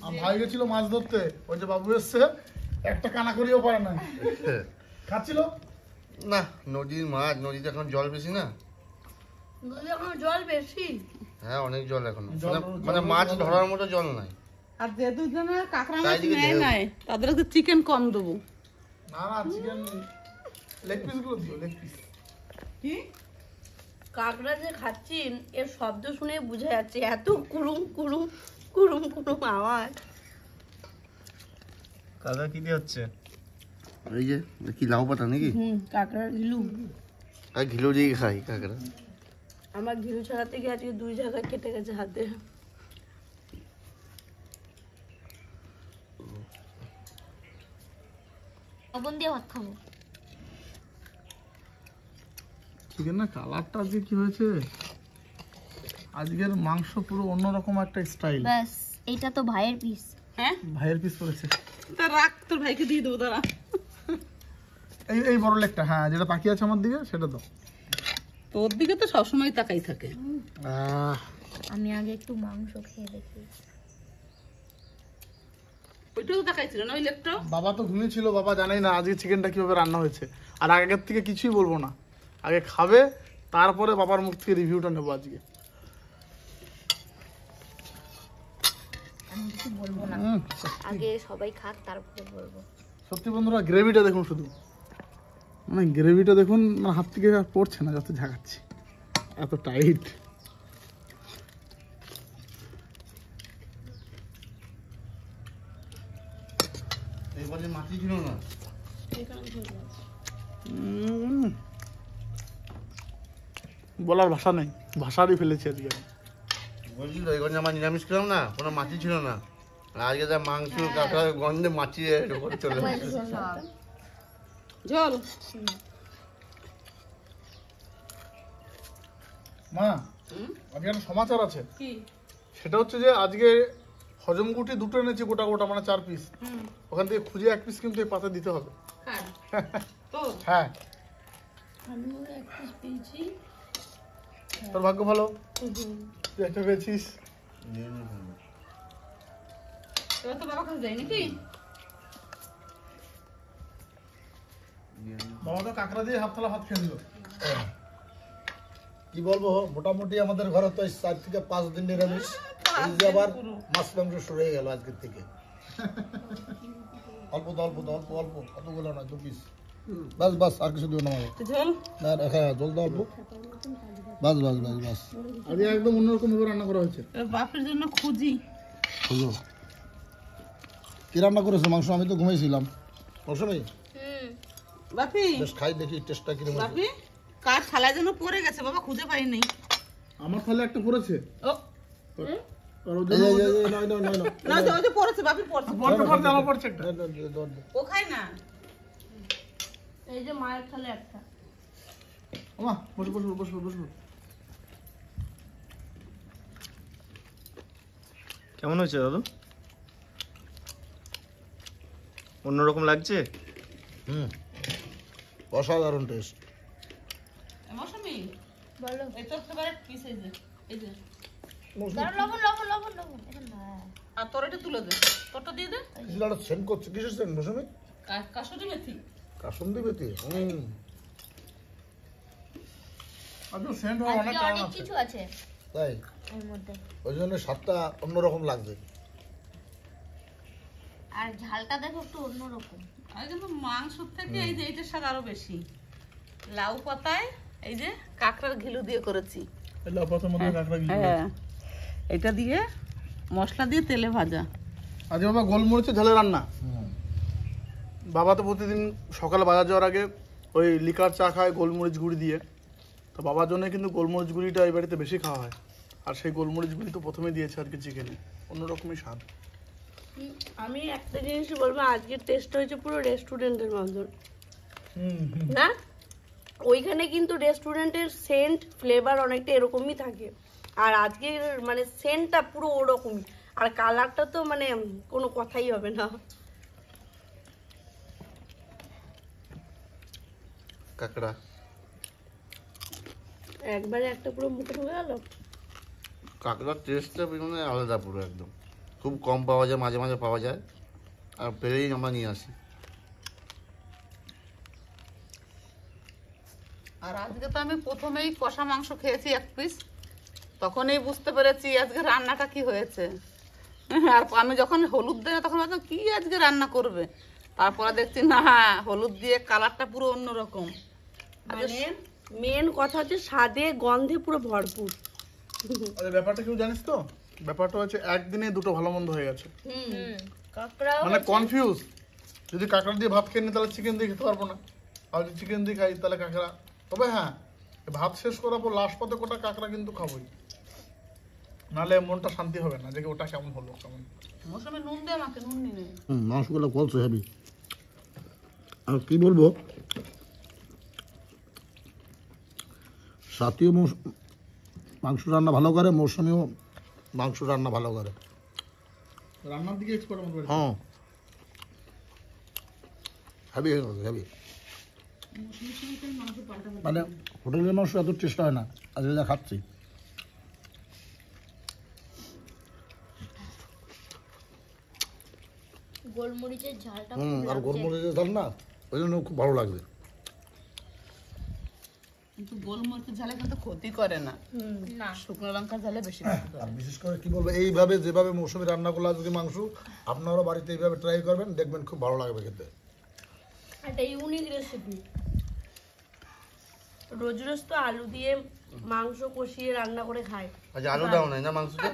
আমার ভাই গেছিল মাছ ধরতে, ওই যে বাবু এসছে, একটা কানা করিও পারে না, খাচ্ছিল। না, নদীর মাছ, নদীতে এখন জল বেশি না। নদীতে এখনো জল বেশি। হ্যাঁ, অনেক জল এখন, জল- মানে জল- মাছ জল- ধরার মতো জল নাই। আর যে দুজনে কাঁকড়া মাছ চারিদিকে নেয় ঢেউ। নাই, তাদেরকে চিকেন কম দেবো। না না, চিকেন লেগ পিস গুলো দিও, লেগ পিস। কি কাঁকড়া যে খাচ্ছি এর শব্দ শুনে বোঝা যাচ্ছে এত কুরুম কুরুম কুরুম কুরুম আওয়াজ। কাদা কি দিয়ে হচ্ছে? এই যে কি লাউ পাতা নাকি? কাঁকড়ার ঘিলু। আর ঘিলো দিয়ে খাই কাঁকড়া। আমার ঘিলু ছাড়াতে গিয়ে আজকে 2 জায়গায় কেটে গেছে হাতে। লবণ দিয়ে ভাত খাবো। চিকেন না কালারটা আজকে কি হয়েছে, আজকের মাংস পুরো অন্যরকম একটা স্টাইল। ব্যাস, এইটা তো ভাইয়ের পিস। হ্যাঁ, ভাইয়ের পিস পড়েছে, তা রাখ, তোর ভাইকে দিয়ে দেবো দাঁড়া। এই এই বড় লেগটা, হ্যাঁ যেটা তাকিয়ে আছে আমার দিকে সেটা তো। তোর দিকে তো সবসময় তাকাই থাকে। আমি আগে একটু মাংস খেয়ে দেখি। ওইটাও তাকাইছিল না, ওই লেপটা। বাবা তো ঘুমিয়েছিল, বাবা জানেই না আজকে চিকেনটা কিভাবে রান্না হয়েছে। আর আগের থেকে কিছুই বলবো না, আগে খাবে তারপরে বাবার মুখ থেকে রিভিউটা নেবো আজকে। আমি কিছু বলবো না, আগে সবাই খাক তারপরে বলবো। সত্যি বন্ধুরা, গ্রেভিটা দেখুন শুধু, মানে গ্রেভিটা দেখুন, মানে হাত থেকে আর পড়ছে না যত ঝাঁকাচ্ছি, এত টাইট। এবারে মাটি ছিল না। বলার ভাষা নেই, ভাষারই ফেলেছি আজকে আমি। বলছি তো, এখানে আমার নিরামিষ খেলাম না, কোনো মাটি ছিল না। আর আজকে যা মাংস কাঁকড়ার গন্ধে মাছিয়ে ঢোকে চলে আসছে। জল মা, আজকে একটা সমাচার আছে, কি? সেটা হচ্ছে যে আজকে হজমগুটি দুটো এনেছি গোটা গোটা, মানে 4 পিস। ওখান থেকে খুঁজে 1 পিস কিন্তু এই পাতে দিতে হবে। তো হ্যাঁ, আমিও এক পিস পেয়েছি। তোর ভাগ্য ভালো, তুই একটা পেয়েছিস। এবার তো বাবা কাছে যাই নাকি? বাবা তো কাঁকড়া দিয়ে হাফ থালা ভাত খেয়ে নিল। কি বলবো, মোটামুটি আমাদের ঘরে তো 4 থেকে 5 দিন নিরামিষ, এই যে আবার মাছ মাংস শুরু হয়ে গেল আজকের থেকে। অল্প তো অল্প তো অল্প অল্প, কতগুলো না, 2 পিস বাস বাস, আর কিছু দিও না আমাকে। জল না হ্যাঁ, জল দাও অল্প, বাস বাস বাস বাস। আজকে একদম অন্যরকম ভাবে রান্না করা হয়েছে। এবার বাপের জন্য খুঁজি। হলো কি রান্না করেছো? মাংস? আমি তো ঘুমাইছিলাম মৌসুমি, বাপি, বেশ খাই দেখি টেস্টটা কিরকম আছে। বাপি কার থালায় যেন পড়ে গেছে, বাবা খুঁজে পাইনি। আমার থালে একটা পড়েছে, ও আর ওর এই জন্য যে, এই যে, নয় নয় নয় নয়। না, ওই যে পড়েছে, বাপি পড়ছে। পড়তে পড়তে আমার পড়ছে একটা। ও খায় না। এই যে মায়ের থালে একটা। ওমা, বসো বসো বসো বসো। কেমন হয়েছে দাদু? অন্যরকম লাগছে? অসাধারণ টেস্ট। মৌসুমি, বলো। এই তোর ফেভারিট পিস, এই যে, এই যে। দাঁড়াও, লবণ লবণ লবণ লবণ, এখানে না। আর তোর এটা তুলে দে, তোরটা দিয়ে দে। কিছুটা সেন্ট করছে, কিসের সেন্ট মৌসুমি? কাশুরি মেথি। কাসুন্দি বেতি। আজকে সেন্ট হওয়ার অনেক আজকে কারণ অনেক আছে। কিছু আছে তাই এর মধ্যে, ওই জন্য স্বাদটা অন্যরকম লাগছে। আর ঝালটা দেখো একটু অন্যরকম। আর কিন্তু মাংস থেকে এই যে এইটার স্বাদ আরো বেশি। লাউ পাতায় এই যে কাঁকড়ার ঘিলু দিয়ে করেছি। লাপাতের মধ্যে কাঁকড়া ঘিলু। হ্যাঁ, এটা দিয়ে মশলা দিয়ে তেলে ভাজা। আজ বাবা গোলমরিচের ঝালে রান্না। বাবা তো প্রতিদিন সকালে বাজার যাওয়ার আগে ওই লিকার চা খায় গোলমরিচ গুঁড়ি দিয়ে। তো বাবার জন্য কিন্তু গোলমরিচ গুঁড়িটা এই বাড়িতে বেশি খাওয়া হয়। আর সেই গোলমরিচ গুঁড়ি তো প্রথমে দিয়েছে আর কি চিকেনে, অন্যরকমই স্বাদ। আমি একটা জিনিস বলবো, আজকের টেস্ট হয়েছে পুরো রেস্টুরেন্টের মতন না। ওইখানে কিন্তু রেস্টুরেন্টের সেন্ট ফ্লেভার অনেকটা এরকমই থাকে, আর আজকের মানে সেন্টটা পুরো ওরকমই, আর কালারটা তো মানে কোনো কথাই হবে না। কাঁকড়া একবারে একটা পুরো মুখে ঢুকে গেল। কাঁকড়ার টেস্টটা মানে আলাদা পুরো একদম। খুব কম পাওয়া যায়, মাঝে মাঝে পাওয়া যায়, আর পেলেই আমরা নিয়ে আসি। আর আজকে তো আমি প্রথমেই কষা মাংস খেয়েছি 1 পিস, তখনই বুঝতে পেরেছি আজকে রান্নাটা কি হয়েছে। আর আমি যখন হলুদ দেয় তখন ভাবতাম কি আজকে রান্না করবে, তারপরে দেখছি না হলুদ দিয়ে কালারটা পুরো অন্যরকম। মানে মেন কথা হচ্ছে স্বাদে গন্ধে পুরো ভরপুর। আরে ব্যাপারটা কেউ জানিস তো? ব্যাপারটা হচ্ছে একদিনে দুটো ভালো মন্দ হয়ে গেছে। কাঁকড়াও মানে কনফিউজ, যদি কাঁকড়া দিয়ে ভাত খেয়ে নি তাহলে চিকেন দিয়ে খেতে পারবো না, আর যদি চিকেন দিয়ে খাই তাহলে কাঁকড়া। তবে হ্যাঁ, ভাত শেষ করার পর লাস্ট পথে কোটা কাঁকড়া কিন্তু খাবোই, নাহলে মনটা শান্তি হবে না যে ওটা কেমন হলো কেমন। মৌসুমে নুন দে আমাকে, নুন নিয়ে নে। মাংসগুলো কলসে হেবি। আর কি বলবো, সাথীও মাংস রান্না ভালো করে, মৌসুমিও মাংস রান্না ভালো করে। রান্নার দিকে এক্সপার্ট আমাদের বাড়িতে। হ্যাঁ, হেভি হেভি। মানে হোটেলের মাংস এত টেস্ট হয় না, আজকে যা খাচ্ছি। গোলমরিচের ঝালটা আর গোলমরিচের ঝাল না, ওই জন্য খুব ভালো লাগবে। কিন্তু গোলমরিচের ঝালে কিন্তু ক্ষতি করে না, না। শুকনো লঙ্কার ঝালে বেশি ক্ষতি করে। আর বিশেষ করে কি বলবো, এইভাবে যেভাবে মৌসুমি রান্না করলে আজকে মাংস, আপনারাও বাড়িতে এইভাবে ট্রাই করবেন, দেখবেন খুব ভালো লাগবে খেতে। একটা ইউনিক রেসিপি। রোজ রোজ তো আলু দিয়ে মাংস কষিয়ে রান্না করে খায়। আজ আলুটাও নাই না মাংসটা,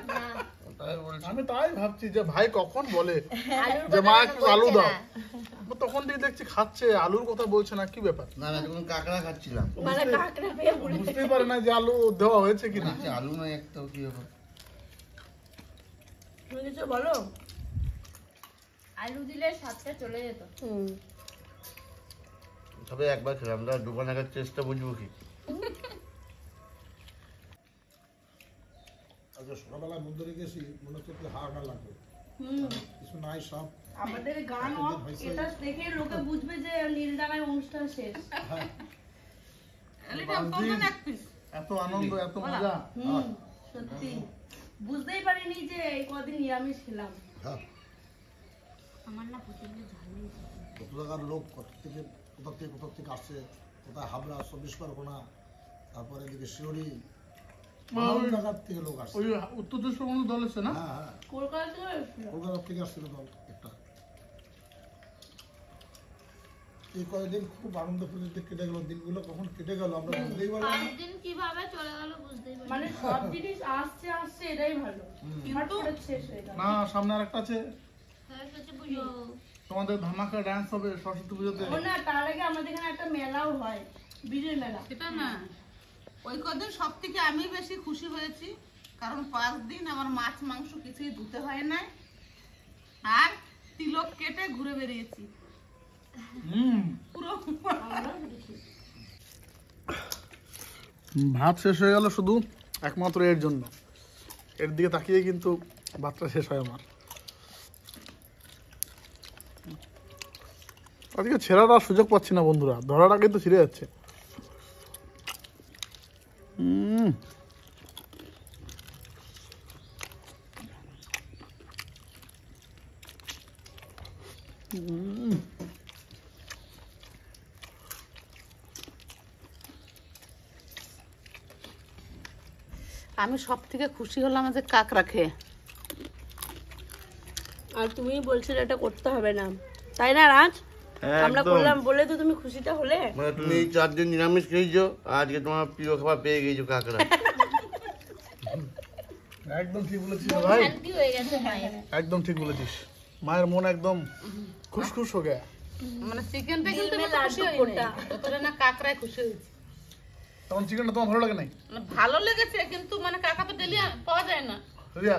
তাই বলছি। আমি তাই ভাবছি যে ভাই কখন বলে আলুর যে কথা মা কেন একটু আলু বলছে দাও, না? তখন থেকে দেখছি খাচ্ছে, আলুর কথা বলছে না, কি ব্যাপার? না না, যখন কাঁকড়া খাচ্ছিলাম মানে কাঁকড়া পেয়ে পুরো বুঝতেই পারে না যে আলু দেওয়া হয়েছে কিনা। বলছি, আলু নয় একটাও, কি ব্যাপার? তুমি কিছু বলো। আলু দিলে স্বাদটা চলে যেত। তবে একবার খেলাম, আমরা দুবার নাগাদ টেস্টটা বুঝবো কি। আজকে সকালবেলায় মন্দিরে গেছি, মনে হচ্ছে কি হাড় লাগবে, কিছু নাই সব। আমাদের গান এটা দেখে লোকে বুঝবে যে নীলডাঙায় অনুষ্ঠান শেষ। এত আনন্দ, এত মজা। সত্যি বুঝতেই পারিনি যে এই কদিন নিরামিষ খেলাম। হ্যাঁ, আমার না প্রচন্ড ঝাল লেগেছে। কত জায়গার লোক কোথা থেকে আসছে, কোথায় হাবড়া, 24 পরগনা, তারপরে এদিকে শিউরি, নানান জায়গার থেকে লোক আসছে। ওই উত্তর চব্বিশ পরগনা দল এসছে না? হ্যাঁ হ্যাঁ, কলকাতা থেকে এসেছিল। কলকাতা থেকে আসছিল দল একটা। এই কয়েকদিন খুব আনন্দ ফুর্তিতে কেটে গেল, দিনগুলো কখন কেটে গেল আমরা বুঝতেই পারলাম না। 5 দিন কিভাবে চলে গেল বুঝতেই পারি মানে সব জিনিস আসছে আসছে এটাই ভালো, কিন্তু শেষ হয়ে গেল। না, সামনে আরেকটা আছে, সরস্বতী পুজো। তোমাদের ধামাকা ডান্স হবে সরস্বতী পুজোতে। ও না, তার আগে আমাদের এখানে একটা মেলাও হয়, বিজয় মেলা। সেটা না, ওই কদিন সব থেকে আমি বেশি খুশি হয়েছি, কারণ 5 দিন আমার মাছ মাংস কিছুই ধুতে হয় না, আর তিলক কেটে ঘুরে বেরিয়েছি পুরো। ভাত শেষ হয়ে গেল শুধু একমাত্র এর জন্য, এর দিকে তাকিয়ে কিন্তু ভাতটা শেষ হয় আমার। আজকে ছেঁড়ার আর সুযোগ পাচ্ছি না বন্ধুরা, ধরার আগে তো ছিঁড়ে যাচ্ছে। আমি সব থেকে খুশি হলাম যে কাঁকড়া খেয়ে। আর তুমি বলছিলে এটা করতে হবে না, তাই না রাজ? আমরা একদম। করলাম বলে তো তুমি খুশিটা হলে। মানে তুমি 4 দিন নিরামিষ খেয়েছো, আজকে তোমার প্রিয় খাবার পেয়ে গেছো কাঁকড়া। একদম ঠিক বলেছিস মন ভাই, শান্তি হয়ে গেছে মায়ের। একদম ঠিক বলেছিস। মায়ের মন একদম খুশ খুশ হয়ে গেছে। মানে চিকেনটা কিন্তু ডিমের আমি খুশি লাড্ডু হইনি। কোটা। যতটা না কাঁকড়ায় খুশি হয়েছি। তখন চিকেনটা তোমার ভালো লাগে নাই? মানে ভালো লেগেছে কিন্তু মানে কাঁকড়া তো ডেলি পাওয়া যায় না। রিয়া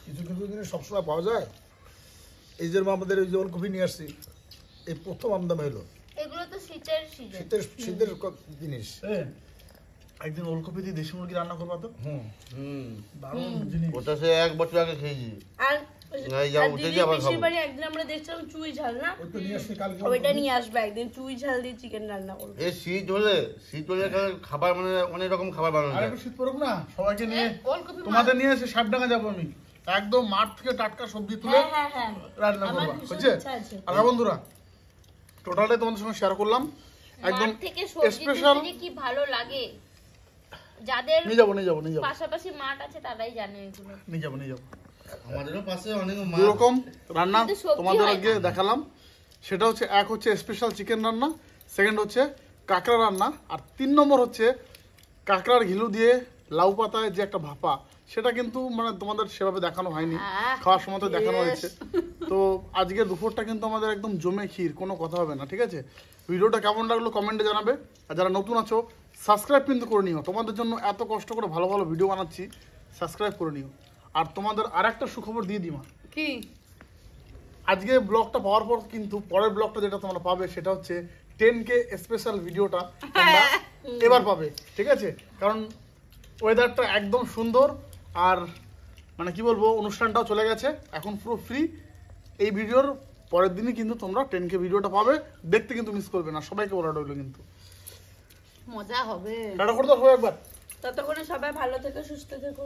কিছু কিছু জিনিস সবসময় পাওয়া যায়। এই যে আমাদের ওই যে ওলকপি নিয়ে আসছি, এই প্রথম আমদানি হলো এগুলো তো শীতের সিজন। শীতের শীতের জিনিস। এ, একদিন ওলকপি দিয়ে দেশি মুরগি রান্না করবা তো, হুম, দারুণ জিনিস। ওটা সে 1 বছর আগে খেয়েছি। আর এই যা আর উঠেছে দিদির আবার পিসির খাবো। বাড়ি একদিন আমরা দেখছিলাম চুই ঝাল না, ওই তো নিয়ে আসছি কালকে। ওইটা নিয়ে আসবে একদিন, চুই ঝাল দিয়ে চিকেন রান্না করবে। এই শীত হলে খাবার মানে অনেক রকম খাবার বানানো আর যায়। একটু শীত পড়ুক না, সবাইকে নিয়ে ওলকপি তোমাদের নিয়ে এসে সাবডাঙ্গা যাবো আমি, একদম মাঠ থেকে টাটকা সবজি তুলে হ্যাঁ হ্যাঁ হ্যাঁ, রান্না আমার করবা, ভীষণ বুঝছে? ইচ্ছা আছে। আর হ্যাঁ বন্ধুরা, টোটালটাই তোমাদের সঙ্গে শেয়ার করলাম। একদম মাঠ থেকে সবজি স্পেশাল। তুলতে যে কি ভালো লাগে, যাদের নিয়ে যাবো নিয়ে যাবো নিয়ে যাবো পাশাপাশি মাঠ আছে তারাই জানে এগুলো। নিয়ে যাবো নিয়ে যাবো। আমাদেরও পাশে অনেক মাছ। দুই রকম রান্না কিন্তু সবজি তোমাদের হয় আগে না। দেখালাম। সেটা হচ্ছে, এক হচ্ছে স্পেশাল চিকেন রান্না, সেকেন্ড হচ্ছে কাঁকড়া রান্না, আর 3 নম্বর হচ্ছে কাঁকড়ার ঘিলু দিয়ে লাউ পাতায় যে একটা ভাপা, সেটা কিন্তু মানে তোমাদের সেভাবে দেখানো হয়নি, খাওয়ার সময় তো দেখানো হয়েছে। তো আজকে দুপুরটা কিন্তু আমাদের একদম জমে ক্ষীর, কোনো কথা হবে না, ঠিক আছে? ভিডিওটা কেমন লাগলো কমেন্টে জানাবে, আর যারা নতুন আছো সাবস্ক্রাইব কিন্তু করে নিও, তোমাদের জন্য এত কষ্ট করে ভালো ভালো ভিডিও বানাচ্ছি, সাবস্ক্রাইব করে নিও। আর তোমাদের আর একটা সুখবর দিয়ে দিই মা, কি আজকে ব্লগটা পাওয়ার পর কিন্তু পরের ব্লগটা যেটা তোমরা পাবে সেটা হচ্ছে 10K স্পেশাল ভিডিওটা তোমরা এবার পাবে, ঠিক আছে? কারণ ওয়েদারটা একদম সুন্দর, আর মানে কি বলবো, অনুষ্ঠানটাও চলে গেছে, এখন পুরো ফ্রি। এই ভিডিওর পরের দিনই কিন্তু তোমরা 10K ভিডিওটা পাবে, দেখতে কিন্তু মিস করবে না, সবাইকে বলা রইলো কিন্তু। মজা হবে। টাটা করে দাও সবাই একবার। ততক্ষণে সবাই ভালো থেকো, সুস্থ থেকো।